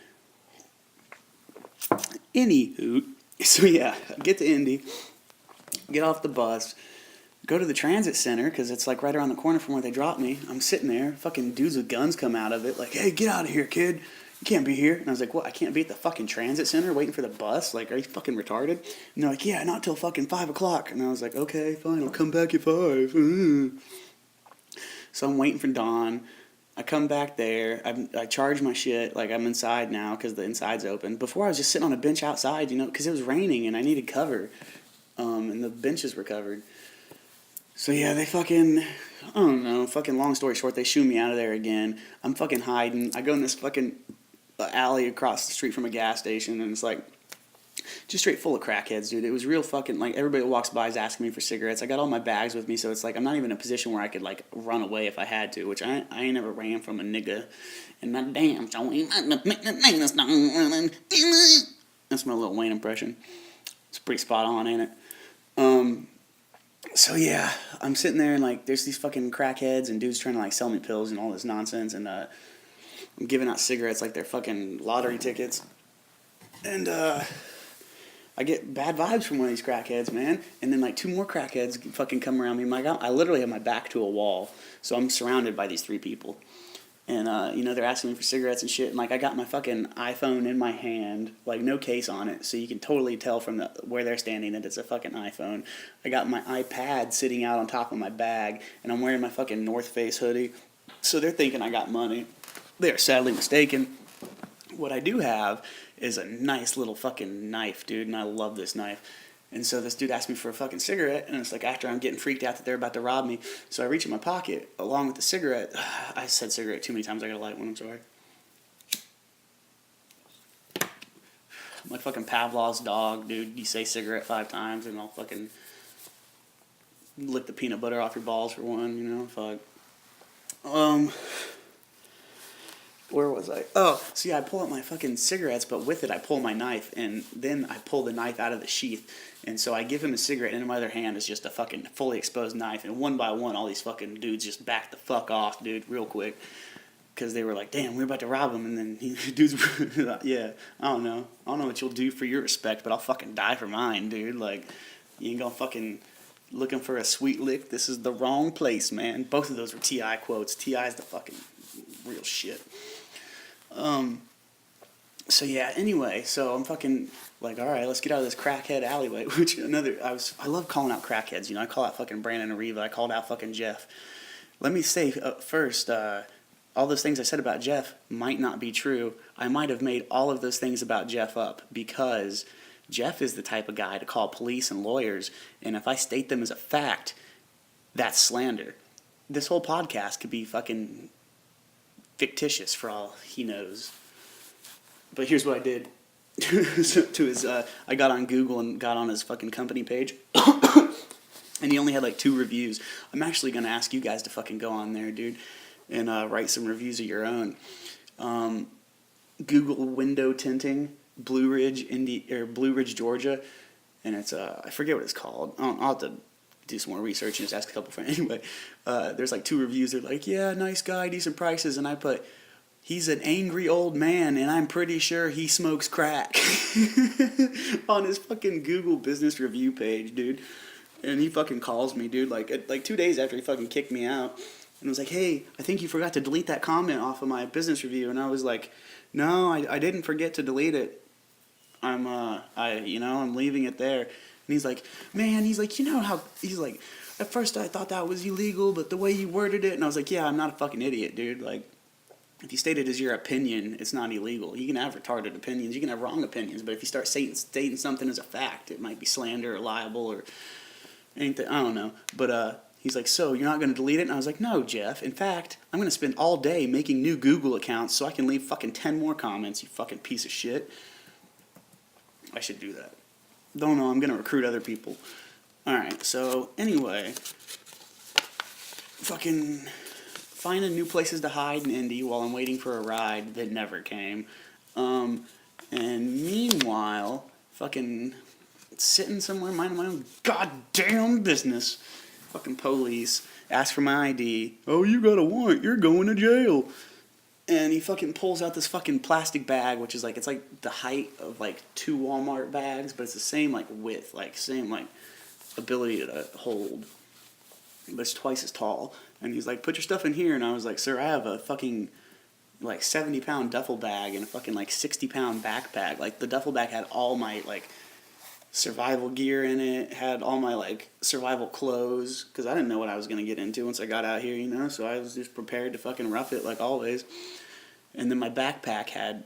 Anywho, so yeah, I get to Indy, get off the bus, go to the transit center, because it's like right around the corner from where they dropped me. I'm sitting there, fucking dudes with guns come out of it, like, hey, get out of here, kid. You can't be here. And I was like, what, I can't be at the fucking transit center waiting for the bus? Like, are you fucking retarded? And they're like, yeah, not till fucking 5 o'clock. And I was like, okay, fine, I'll come back at 5. So I'm waiting for dawn. I come back there. I charge my shit. Like, I'm inside now because the inside's open. Before, I was just sitting on a bench outside, because it was raining and I needed cover. And the benches were covered. So yeah, they fucking, I don't know, fucking long story short, they shoo me out of there again. I'm fucking hiding. I go in this fucking alley across the street from a gas station, and it's like, just straight full of crackheads, dude. It was real fucking, like, everybody that walks by is asking me for cigarettes. I got all my bags with me, so it's like, I'm not even in a position where I could, like, run away if I had to, which I ain't never ran from a nigga. And my damn, that's my Lil Wayne impression. It's pretty spot on, ain't it? So yeah, I'm sitting there and like there's these fucking crackheads and dudes trying to like sell me pills and all this nonsense, and I'm giving out cigarettes like they're fucking lottery tickets. And I get bad vibes from one of these crackheads, man. And then like 2 more crackheads fucking come around me. I literally have my back to a wall, so I'm surrounded by these 3 people. And, they're asking me for cigarettes and shit. And, like, I got my fucking iPhone in my hand, like, no case on it. So you can totally tell from where they're standing that it's a fucking iPhone. I got my iPad sitting out on top of my bag. And I'm wearing my fucking North Face hoodie. So they're thinking I got money. They are sadly mistaken. What I do have is a nice little fucking knife, dude. And I love this knife. And so this dude asked me for a fucking cigarette, and it's like after I'm getting freaked out that they're about to rob me, so I reach in my pocket along with the cigarette. I said cigarette too many times, I gotta light one, I'm sorry. I'm like fucking Pavlov's dog, dude. You say cigarette 5 times, and I'll fucking lick the peanut butter off your balls for one, fuck. Where was I? Oh, see, I pull out my fucking cigarettes, but with it, I pull my knife, and then I pull the knife out of the sheath, and so I give him a cigarette, and in my other hand is just a fucking fully exposed knife, and one by one, all these fucking dudes just back the fuck off, dude, real quick, because they were like, damn, we're about to rob him, and then dudes, yeah, I don't know what you'll do for your respect, but I'll fucking die for mine, dude, like, you ain't gonna fucking looking for a sweet lick, this is the wrong place, man. Both of those were T.I. quotes. T.I.'s the fucking real shit. So yeah, anyway, so I'm fucking Like, all right, let's get out of this crackhead alleyway. Which I love calling out crackheads. You know, I call out fucking Brandon Ariva. I called out fucking Jeff. Let me say first, all those things I said about Jeff might not be true. I might have made all of those things about Jeff up because Jeff is the type of guy to call police and lawyers, and if I state them as a fact, that's slander. This whole podcast could be fucking fictitious for all he knows. But here's what I did. I got on Google and got on his fucking company page. And he only had like 2 reviews. I'm actually going to ask you guys to fucking go on there, dude, and write some reviews of your own. Google window tinting, Blue Ridge, Georgia, and it's I forget what it's called. I'll have to do some more research and just ask a couple friends. Anyway, there's like 2 reviews. They're like, yeah, nice guy, decent prices, and I put, he's an angry old man, and I'm pretty sure he smokes crack on his fucking Google business review page, dude. And he fucking calls me, dude, like 2 days after he fucking kicked me out. And was like, hey, I think you forgot to delete that comment off of my business review. And I was like, no, I didn't forget to delete it. I'm leaving it there. And he's like, man, he's like, at first I thought that was illegal, but the way you worded it. And I was like, yeah, I'm not a fucking idiot, dude. Like, if you state it as your opinion, it's not illegal. You can have retarded opinions. You can have wrong opinions. But if you start stating something as a fact, it might be slander or libel or anything. I don't know. But he's like, so you're not going to delete it? And I was like, no, Jeff. In fact, I'm going to spend all day making new Google accounts so I can leave fucking 10 more comments, you fucking piece of shit. I should do that. Don't know. I'm going to recruit other people. All right. So anyway, fucking finding new places to hide in Indy while I'm waiting for a ride that never came. And meanwhile, fucking sitting somewhere minding my own goddamn business. Fucking police ask for my ID. Oh, you got a warrant. You're going to jail. And he fucking pulls out this fucking plastic bag, which is like, it's like the height of like 2 Walmart bags, but it's the same like width, like same like ability to hold. But it's twice as tall. And he's like, put your stuff in here. And I was like, sir, I have a fucking like 70-pound duffel bag and a fucking like 60-pound backpack. Like the duffel bag had all my like survival gear in it, had all my like survival clothes, because I didn't know what I was going to get into once I got out here, you know, so I was just prepared to fucking rough it like always. And then my backpack had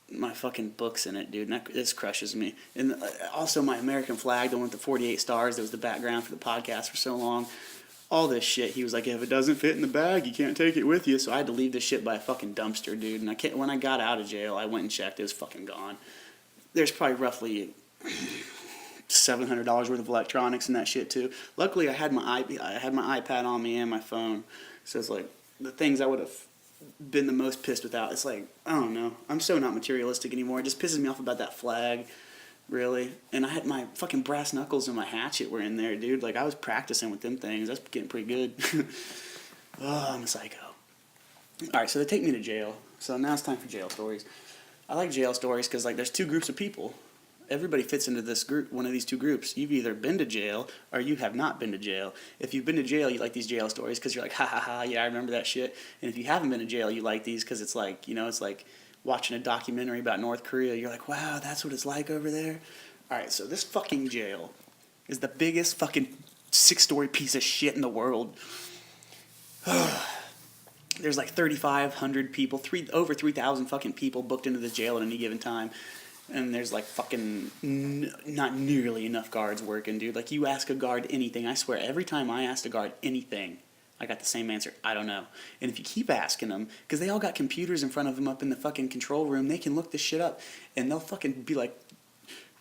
my fucking books in it, dude, and this crushes me. And also my American flag, the one with the 48 stars, that was the background for the podcast for so long. All this shit, he was like, if it doesn't fit in the bag, you can't take it with you. So I had to leave this shit by a fucking dumpster, dude. And when I got out of jail, I went and checked. It was fucking gone. There's probably roughly $700 worth of electronics and that shit too. Luckily, I had my iPad on me and my phone. So it's like the things I would have been the most pissed without. It's like, I don't know. I'm so not materialistic anymore. It just pisses me off about that flag. Really? And I had my fucking brass knuckles and my hatchet were in there, dude. Like, I was practicing with them things. That's getting pretty good. Oh, I'm a psycho. Alright, so they take me to jail. So now it's time for jail stories. I like jail stories because, like, there's 2 groups of people. Everybody fits into this group, one of these 2 groups. You've either been to jail or you have not been to jail. If you've been to jail, you like these jail stories because you're like, ha ha ha, yeah, I remember that shit. And if you haven't been to jail, you like these because it's like, you know, it's like watching a documentary about North Korea. You're like, wow, that's what it's like over there? Alright, so this fucking jail is the biggest fucking 6-story piece of shit in the world. There's like 3,500 people, over 3,000 fucking people booked into this jail at any given time. And there's like fucking not nearly enough guards working, dude. Like, you ask a guard anything, I swear, every time I asked a guard anything, I got the same answer, I don't know. And if you keep asking them, because they all got computers in front of them up in the fucking control room, they can look this shit up. And they'll fucking be like,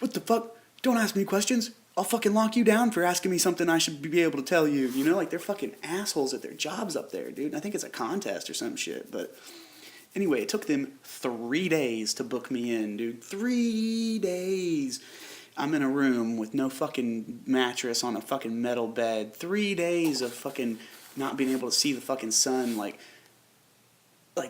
what the fuck? Don't ask me questions. I'll fucking lock you down for asking me something I should be able to tell you. You know, like, they're fucking assholes at their jobs up there, dude. And I think it's a contest or some shit, but anyway, it took them 3 days to book me in, dude. 3 days. I'm in a room with no fucking mattress on a fucking metal bed. 3 days of fucking not being able to see the fucking sun. Like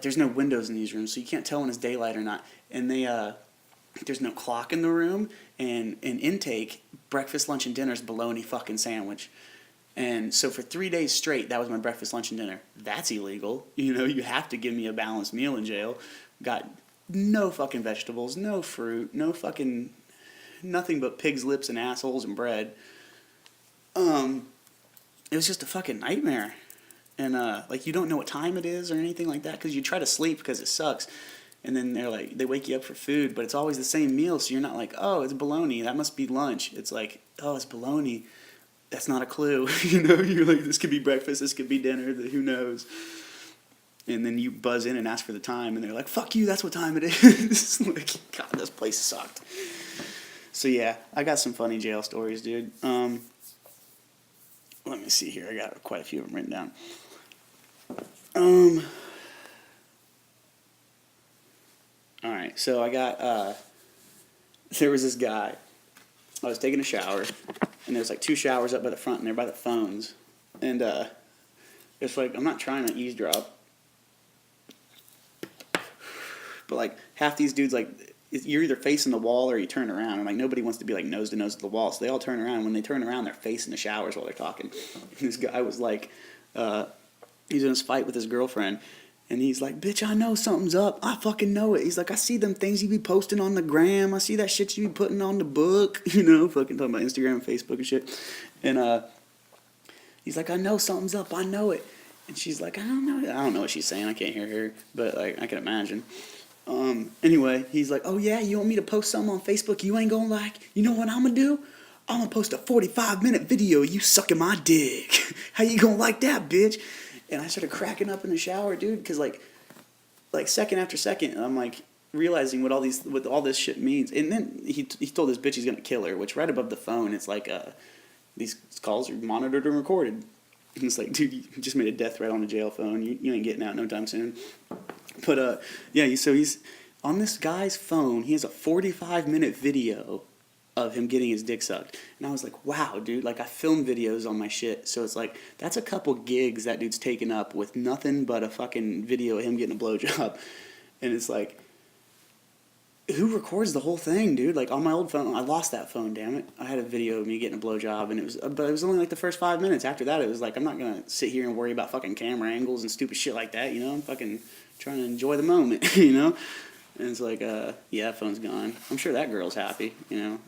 there's no windows in these rooms, so you can't tell when it's daylight or not. And there's no clock in the room. And in intake, breakfast, lunch, and dinner's bologna fucking sandwich. And so for 3 days straight, that was my breakfast, lunch, and dinner. That's illegal. You know, you have to give me a balanced meal in jail. Got no fucking vegetables, no fruit, no fucking nothing but pig's lips and assholes and bread. It was just a fucking nightmare. And, like, you don't know what time it is or anything like that, because you try to sleep because it sucks. And then they wake you up for food, but it's always the same meal, so you're not like, oh, it's bologna, that must be lunch. It's like, oh, it's bologna. That's not a clue. You're like, this could be breakfast, this could be dinner, who knows. And then you buzz in and ask for the time, and they're like, fuck you, that's what time it is. Like, God, this place sucked. So yeah, I got some funny jail stories, dude. Let me see here. I got quite a few of them written down. Alright, so I got, there was this guy. I was taking a shower, and there's like 2 showers up by the front, and they're by the phones. And, it's like, I'm not trying to eavesdrop, but like, half these dudes, like, you're either facing the wall or you turn around, and like, nobody wants to be like nose to nose to the wall, so they all turn around. When they turn around, they're facing the showers while they're talking. And this guy was like, he's in this fight with his girlfriend, and he's like, bitch, I know something's up. I fucking know it. He's like, I see them things you be posting on the gram. I see that shit you be putting on the book. Fucking talking about Instagram and Facebook and shit. And he's like, I know something's up. I know it. And she's like, I don't know what she's saying. I can't hear her, but like, I can imagine. Anyway, he's like, oh yeah, you want me to post something on Facebook you ain't gonna like? You know what I'm gonna do? I'm gonna post a 45-minute video of you sucking my dick. How you gonna like that, bitch? And I started cracking up in the shower, dude, because like second after second, I'm like realizing what all this shit means. And then he told this bitch he's gonna kill her, which right above the phone, it's like these calls are monitored and recorded. And it's like, dude, you just made a death threat on a jail phone. You ain't getting out no time soon. But yeah, so he's on this guy's phone. He has a 45-minute video of him getting his dick sucked. And I was like, wow, dude, like I film videos on my shit. So it's like, that's a couple gigs that dude's taken up with nothing but a fucking video of him getting a blowjob. And it's like, who records the whole thing, dude? Like on my old phone, I lost that phone, damn it. I had a video of me getting a blowjob, and but it was only like the first 5 minutes. After that, it was like, I'm not gonna sit here and worry about fucking camera angles and stupid shit like that, I'm fucking trying to enjoy the moment, And it's like, yeah, phone's gone. I'm sure that girl's happy, I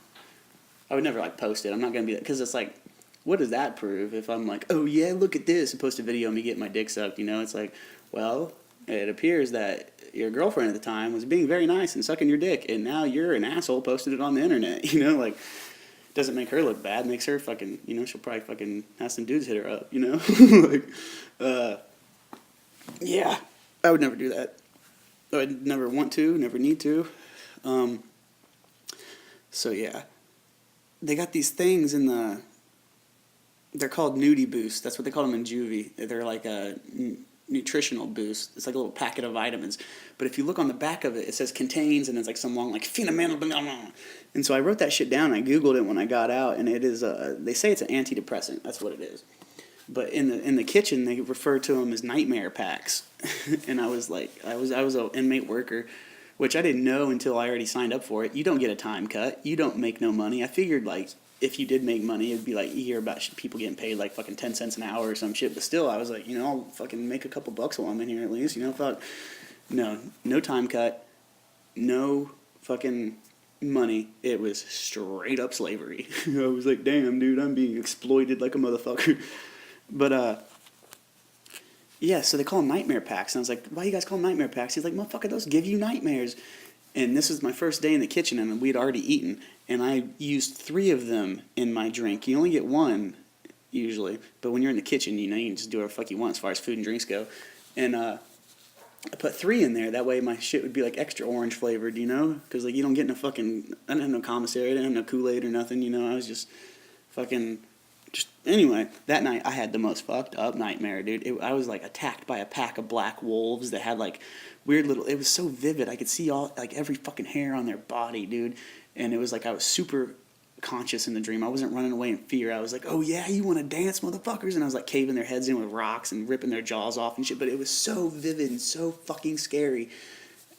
would never like post it. I'm not gonna be, because it's like, what does that prove? If I'm like, oh yeah, look at this, and post a video of me getting my dick sucked, It's like, well, it appears that your girlfriend at the time was being very nice and sucking your dick, and now you're an asshole posted it on the internet, like, doesn't make her look bad, makes her fucking, she'll probably fucking have some dudes hit her up, like, yeah, I would never do that. I'd never want to, never need to. So yeah, they got these things they're called nudie boosts. That's what they call them in juvie. They're like a nutritional boost. It's like a little packet of vitamins. But if you look on the back of it, it says contains, and it's like some long, like, phenomenal. And so I wrote that shit down. I Googled it when I got out, and it is, they say it's an antidepressant. That's what it is. But in the kitchen, they refer to them as nightmare packs. And I was like, I was an inmate worker, which I didn't know until I already signed up for it. You don't get a time cut. You don't make no money. I figured, like, if you did make money, it'd be like, you hear about people getting paid like fucking 10 cents an hour or some shit. But still, I was like, I'll fucking make a couple bucks while I'm in here at least. Fuck. No time cut. No fucking money. It was straight up slavery. I was like, damn, dude, I'm being exploited like a motherfucker. But, yeah, so they call them nightmare packs. And I was like, why you guys call them nightmare packs? He's like, motherfucker, those give you nightmares. And this was my first day in the kitchen, and we had already eaten. And I used 3 of them in my drink. You only get 1, usually. But when you're in the kitchen, you can just do whatever the fuck you want as far as food and drinks go. And I put 3 in there. That way my shit would be, like, extra orange flavored, Because, like, you don't get no fucking... I didn't have no commissary. I didn't have no Kool-Aid or nothing, I was just fucking... Anyway, that night I had the most fucked up nightmare, dude. I was like attacked by a pack of black wolves that had like weird little. It was so vivid. I could see all like every fucking hair on their body, dude. And it was like I was super conscious in the dream. I wasn't running away in fear. I was like, oh yeah, you want to dance, motherfuckers? And I was like caving their heads in with rocks and ripping their jaws off and shit. But it was so vivid and so fucking scary.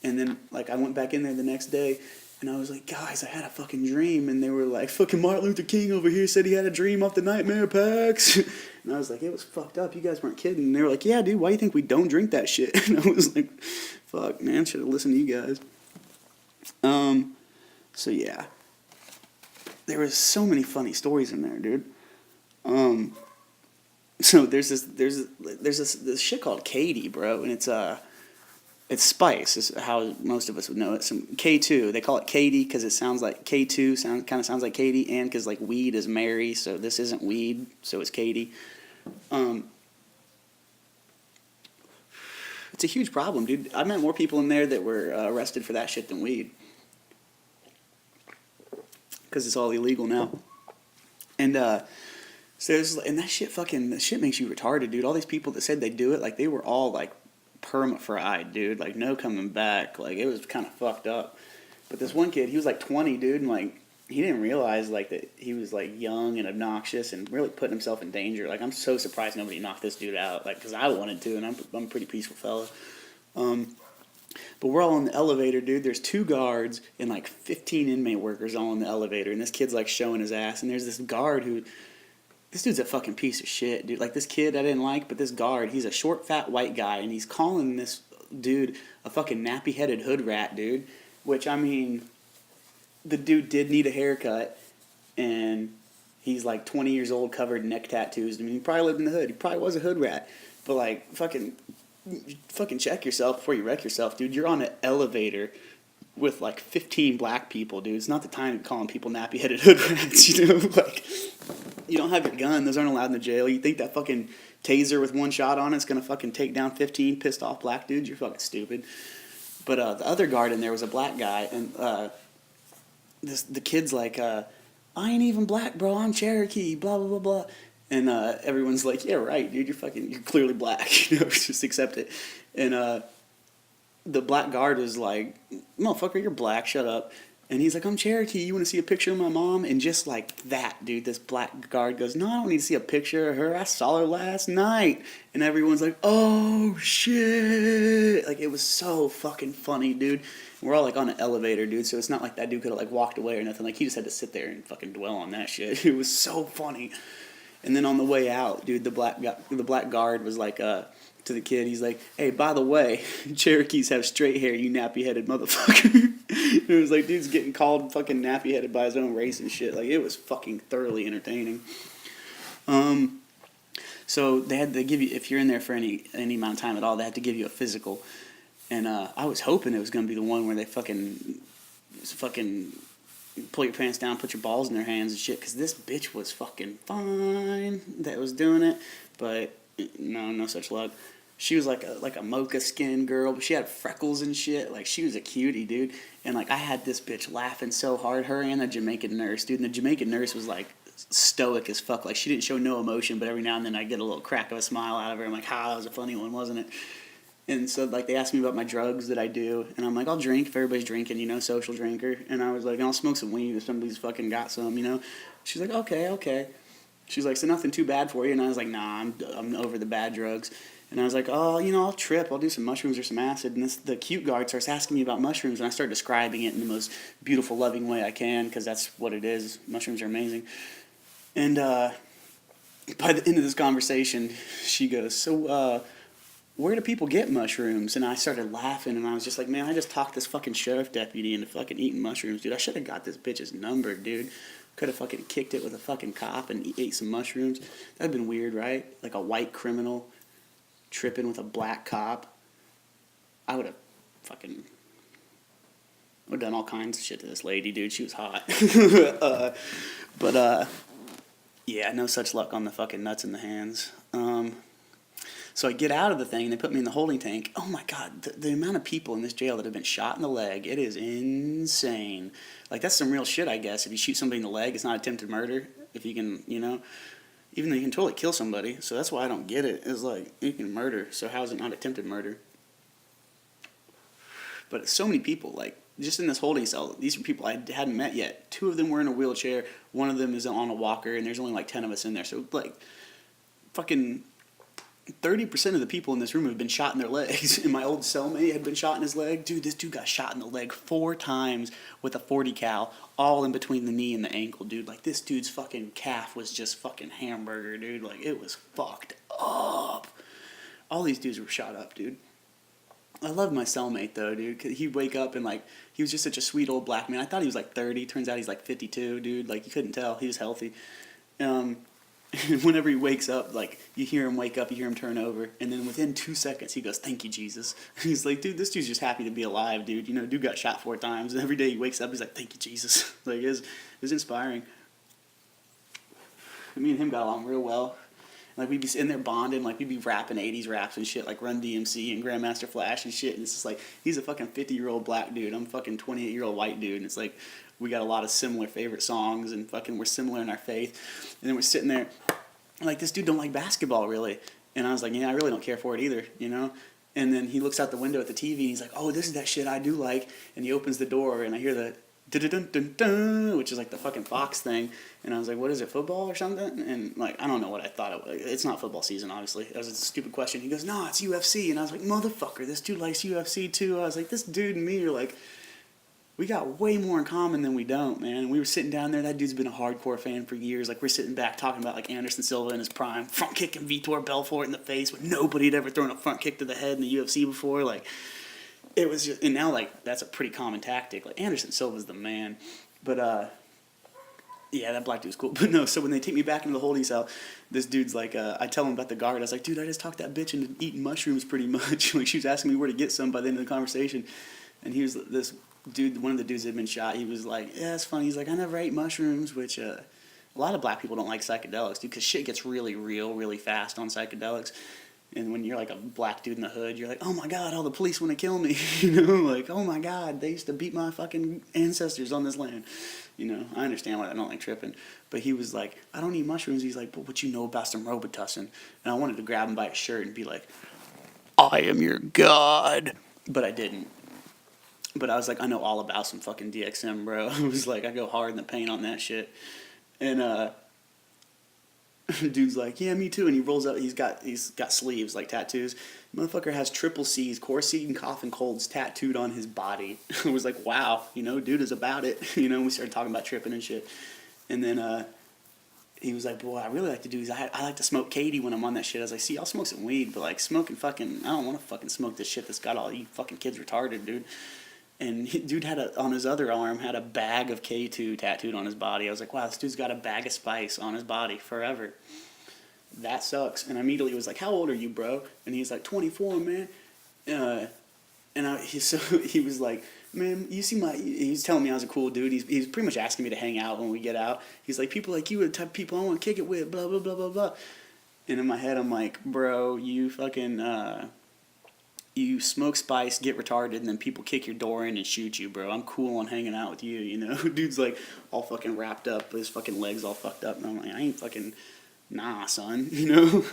And then like I went back in there the next day. And I was like, guys, I had a fucking dream. And they were like, fucking Martin Luther King over here said he had a dream off the nightmare packs. And I was like, it was fucked up. You guys weren't kidding. And they were like, yeah, dude, why do you think we don't drink that shit? And I was like, fuck, man, should have listened to you guys. So, yeah. there was so many funny stories in there, dude. So there's this shit called Katie, bro, and it's spice is how most of us would know it. Some K2, they call it Katie because it sounds like K2 kind of sounds like Katie, and because like weed is Mary, so this isn't weed, so it's Katie. It's a huge problem, dude. I met more people in there that were arrested for that shit than weed, because it's all illegal now. And that shit makes you retarded, dude. All these people that said they do it, like they were all like perma-fried, dude. Like no coming back. Like it was kind of fucked up. But this one kid, he was like 20, dude, and like he didn't realize like that he was like young and obnoxious and really putting himself in danger. Like I'm so surprised nobody knocked this dude out. Like because I wanted to, and I'm a pretty peaceful fella. But we're all in the elevator, dude. There's 2 guards and like 15 inmate workers all in the elevator, and this kid's like showing his ass. And there's this guard who, this dude's a fucking piece of shit, dude. Like this kid I didn't like, but this guard, he's a short, fat white guy, and he's calling this dude a fucking nappy-headed hood rat, dude. Which I mean, the dude did need a haircut, and he's like 20 years old, covered in neck tattoos. I mean, he probably lived in the hood. He probably was a hood rat, but like fucking check yourself before you wreck yourself, dude. You're on an elevator with like 15 black people, dude. It's not the time to calling people nappy-headed hood rats, you know? Like, you don't have your gun. Those aren't allowed in the jail. You think that fucking taser with 1 shot on it's gonna fucking take down 15 pissed off black dudes? You're fucking stupid. But the other guard in there was a black guy, and the kid's like, I ain't even black, bro. I'm Cherokee, blah, blah, blah, blah. And everyone's like, yeah, right, dude. You're clearly black. You know, just accept it. And the black guard was like, motherfucker, you're black. Shut up. And he's like, I'm Cherokee. You want to see a picture of my mom? And just like that, dude, this black guard goes, no, I don't need to see a picture of her. I saw her last night. And everyone's like, oh, shit. Like, it was so fucking funny, dude. And we're all like on an elevator, dude. So it's not like that dude could have like walked away or nothing. Like, he just had to sit there and fucking dwell on that shit. It was so funny. And then on the way out, dude, the black guard was like, to the kid, he's like, hey, by the way, Cherokees have straight hair, you nappy-headed motherfucker. It was like, dude's getting called fucking nappy-headed by his own race and shit. Like, it was fucking thoroughly entertaining. So they had to give you, if you're in there for any amount of time at all, they had to give you a physical. And I was hoping it was going to be the one where they fucking pull your pants down, put your balls in their hands and shit, because this bitch was fucking fine that was doing it, but no such luck. She was like a mocha skin girl, but she had freckles and shit. Like, she was a cutie, dude. And like, I had this bitch laughing so hard, her and the Jamaican nurse, dude. And the Jamaican nurse was like stoic as fuck. Like, she didn't show no emotion, but every now and then I get a little crack of a smile out of her. I'm like, that was a funny one, wasn't it? And so, like, they asked me about my drugs that I do, and I'm like, I'll drink if everybody's drinking, you know, social drinker. And I was like, I'll smoke some weed if somebody's fucking got some, you know. She's like, okay. She's like, so nothing too bad for you? And I was like, nah, I'm over the bad drugs. And I was like, oh, you know, I'll trip. I'll do some mushrooms or some acid. And the cute guard starts asking me about mushrooms, and I start describing it in the most beautiful, loving way I can, because that's what it is. Mushrooms are amazing. And by the end of this conversation, she goes, so, where do people get mushrooms? And I started laughing, and I was just like, man, I just talked this fucking sheriff deputy into fucking eating mushrooms, dude. I should have got this bitch's number, dude. Could have fucking kicked it with a fucking cop and ate some mushrooms. That'd been weird, right? Like a white criminal tripping with a black cop. I would have done all kinds of shit to this lady, dude. She was hot. Yeah, no such luck on the fucking nuts in the hands. So I get out of the thing, and they put me in the holding tank. Oh, my God, the amount of people in this jail that have been shot in the leg, it is insane. Like, that's some real shit, I guess. If you shoot somebody in the leg, it's not attempted murder. If you can, you know, even though you can totally kill somebody. So that's why I don't get it. It's like, you can murder, so how is it not attempted murder? But so many people, like, just in this holding cell, these are people I hadn't met yet. 2 of them were in a wheelchair. 1 of them is on a walker, and there's only like 10 of us in there. So, like, fucking 30% of the people in this room have been shot in their legs. And my old cellmate had been shot in his leg. Dude, this dude got shot in the leg 4 times with a 40 cal, all in between the knee and the ankle, dude. Like, this dude's fucking calf was just fucking hamburger, dude. Like, it was fucked up. All these dudes were shot up, dude. I love my cellmate though, dude. 'Cause he'd wake up and like he was just such a sweet old black man. I thought he was like 30. Turns out he's like 52, dude. Like you couldn't tell. He was healthy. Um, and whenever he wakes up, like you hear him wake up, you hear him turn over, and then within 2 seconds he goes, "Thank you, Jesus." He's like, dude, this dude's just happy to be alive, dude. You know, dude got shot 4 times, and every day he wakes up, he's like, "Thank you, Jesus." Like it's inspiring. Me and him got along real well. Like we'd be in there bonding, like we'd be rapping '80s raps and shit, like Run DMC and Grandmaster Flash and shit. And it's just like he's a fucking 50-year-old black dude. I'm a fucking 28-year-old white dude, and it's like we got a lot of similar favorite songs, and fucking we're similar in our faith. And then we're sitting there, and like this dude don't like basketball really, and I was like, yeah, I really don't care for it either, you know. And then he looks out the window at the TV, and he's like, oh, this is that shit I do like. And he opens the door, and I hear the dun-dun-dun-dun, which is like the fucking Fox thing. And I was like, what is it, football or something? And like, I don't know what I thought it was. It's not football season, obviously. That was a stupid question. He goes, no, it's UFC. And I was like, motherfucker, this dude likes UFC too. I was like, this dude and me are like, we got way more in common than we don't, man. And we were sitting down there. That dude's been a hardcore fan for years. Like, we're sitting back talking about like Anderson Silva in his prime, front kicking Vitor Belfort in the face when nobody had ever thrown a front kick to the head in the UFC before. Like, it was just, and now like that's a pretty common tactic. Like Anderson Silva's the man, but yeah, that black dude's cool. But no, so when they take me back into the holding cell, this dude's like, I tell him about the guard. I was like, dude, I just talked that bitch into eating mushrooms pretty much. Like she was asking me where to get some by the end of the conversation, and he was this dude, one of the dudes that had been shot. He was like, yeah, it's funny. He's like, I never ate mushrooms, which a lot of black people don't like psychedelics, dude, because shit gets really real really fast on psychedelics. And when you're like a black dude in the hood, you're like, oh my God, all the police want to kill me. You know, like, oh my God, they used to beat my fucking ancestors on this land. You know, I understand why I don't like tripping. But he was like, I don't eat mushrooms. He's like, but what you know about some Robitussin? And I wanted to grab him by his shirt and be like, I am your God. But I didn't. But I was like, I know all about some fucking DXM, bro. I was like, I go hard in the paint on that shit. And, dude's like, yeah, me too. And he rolls up. He's got sleeves, like tattoos. Motherfucker has triple C's, core, seed, and cough and colds tattooed on his body. I was like, wow, you know, dude is about it. You know, we started talking about tripping and shit. And then he was like, boy, I really like to do is I like to smoke Katie when I'm on that shit. I was like, see, I'll smoke some weed, but like smoking fucking, I don't want to fucking smoke this shit that's got all you fucking kids retarded, dude. And dude had on his other arm had a bag of K2 tattooed on his body. I was like, wow, this dude's got a bag of spice on his body forever. That sucks. And I immediately was like, how old are you, bro? And he's like, 24, man. He was like, man, you see he's telling me I was a cool dude. He's pretty much asking me to hang out when we get out. He's like, people like you are the type of people I want to kick it with, blah, blah, blah, blah, blah. And in my head, I'm like, bro, you fucking, you smoke spice, get retarded, and then people kick your door in and shoot you, bro. I'm cool on hanging out with you, you know? Dude's like all fucking wrapped up, his fucking legs all fucked up. And I'm like, I ain't fucking, nah, son, you know?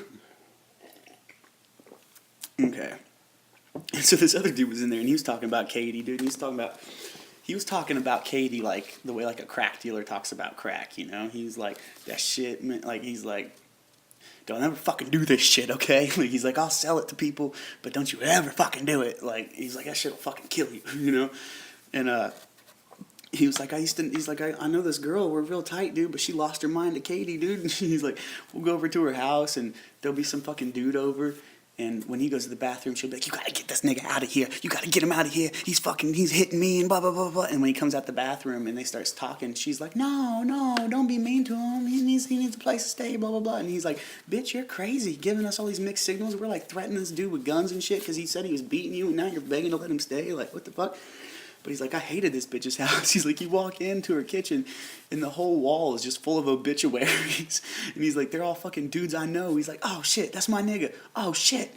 Okay. And so this other dude was in there, and he was talking about Katie, dude. And he was talking about Katie like the way like a crack dealer talks about crack, you know? He's like, that shit, man. Like, he's like, don't ever fucking do this shit, okay? Like, he's like, I'll sell it to people, but don't you ever fucking do it. Like, he's like, that shit'll fucking kill you, you know? And, he was like, I know this girl, we're real tight, dude, but she lost her mind to Katie, dude. And he's like, we'll go over to her house, and there'll be some fucking dude over, and when he goes to the bathroom, she'll be like, you gotta get this nigga out of here. You gotta get him out of here. He's hitting me, and blah, blah, blah, blah. And when he comes out the bathroom and they start talking, she's like, no, don't be mean to him. He needs a place to stay, blah, blah, blah. And he's like, bitch, you're crazy, giving us all these mixed signals. We're like threatening this dude with guns and shit because he said he was beating you, and now you're begging to let him stay. Like, what the fuck? But he's like, I hated this bitch's house. He's like, you walk into her kitchen, and the whole wall is just full of obituaries. And he's like, they're all fucking dudes I know. He's like, oh, shit, that's my nigga. Oh, shit.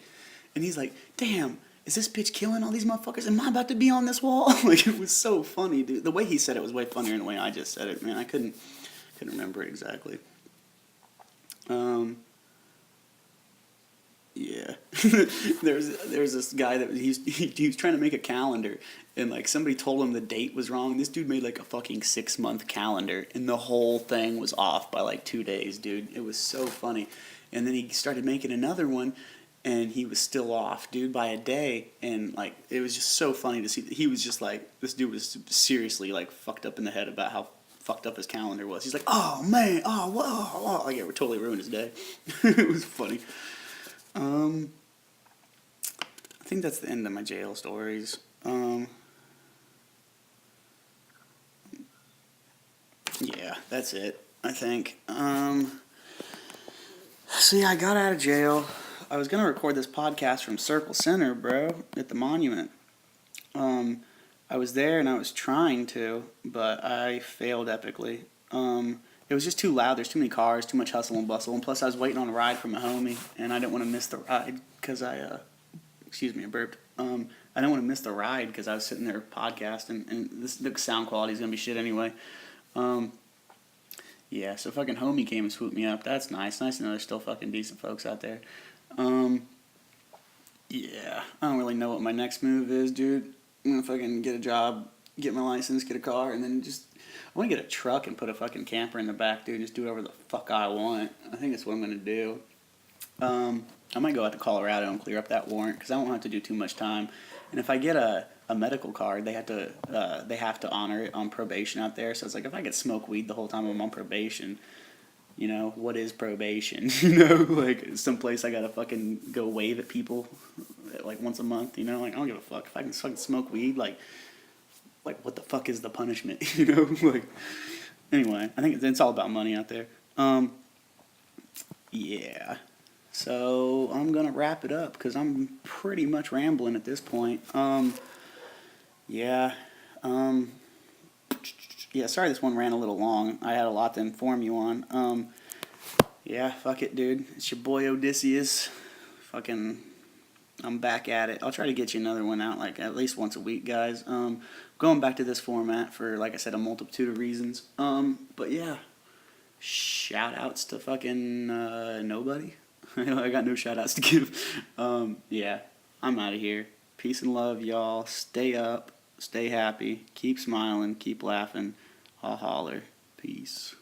And he's like, damn, is this bitch killing all these motherfuckers? Am I about to be on this wall? Like, it was so funny, dude. The way he said it was way funnier than the way I just said it, man. I couldn't remember it exactly. Yeah. There's this guy that he was trying to make a calendar, and like somebody told him the date was wrong. This dude made like a fucking 6-month calendar, and the whole thing was off by like 2 days, dude. It was so funny. And then he started making another one, and he was still off, dude, by a day. And like it was just so funny to see. He was just like, this dude was seriously like fucked up in the head about how fucked up his calendar was. He's like, oh man, oh whoa, like it totally ruined his day. It was funny. I think that's the end of my jail stories. Yeah, that's it, I think. So yeah, I got out of jail. I was gonna record this podcast from Circle Center, bro, at the monument. I was there and I was trying to, but I failed epically. It was just too loud. There's too many cars, too much hustle and bustle, and plus I was waiting on a ride from a homie, and I didn't want to miss the ride because excuse me, I burped. I didn't want to miss the ride because I was sitting there podcasting, and the sound quality is gonna be shit anyway. Yeah, so fucking homie came and swooped me up. That's nice. Nice to know there's still fucking decent folks out there. Yeah, I don't really know what my next move is, dude. I'm gonna fucking get a job, get my license, get a car, and then I want to get a truck and put a fucking camper in the back, dude. Just do whatever the fuck I want. I think that's what I'm gonna do. I might go out to Colorado and clear up that warrant because I won't have to do too much time. And if I get a medical card, they have to honor it on probation out there. So it's like if I could smoke weed the whole time I'm on probation, you know, what is probation? You know, like someplace I gotta fucking go wave at people like once a month. You know, like I don't give a fuck if I can fucking smoke weed. Like what the fuck is the punishment? You know, like anyway, I think it's all about money out there. Yeah. So I'm gonna wrap it up because I'm pretty much rambling at this point. Yeah. Yeah, sorry this one ran a little long. I had a lot to inform you on. Yeah, fuck it, dude. It's your boy Odysseus. Fucking, I'm back at it. I'll try to get you another one out like at least once a week, guys. Going back to this format for, like I said, a multitude of reasons. But yeah, shout outs to fucking nobody. I got no shout outs to give. Yeah, I'm out of here. Peace and love, y'all. Stay up, stay happy, keep smiling, keep laughing. I'll holler. Peace.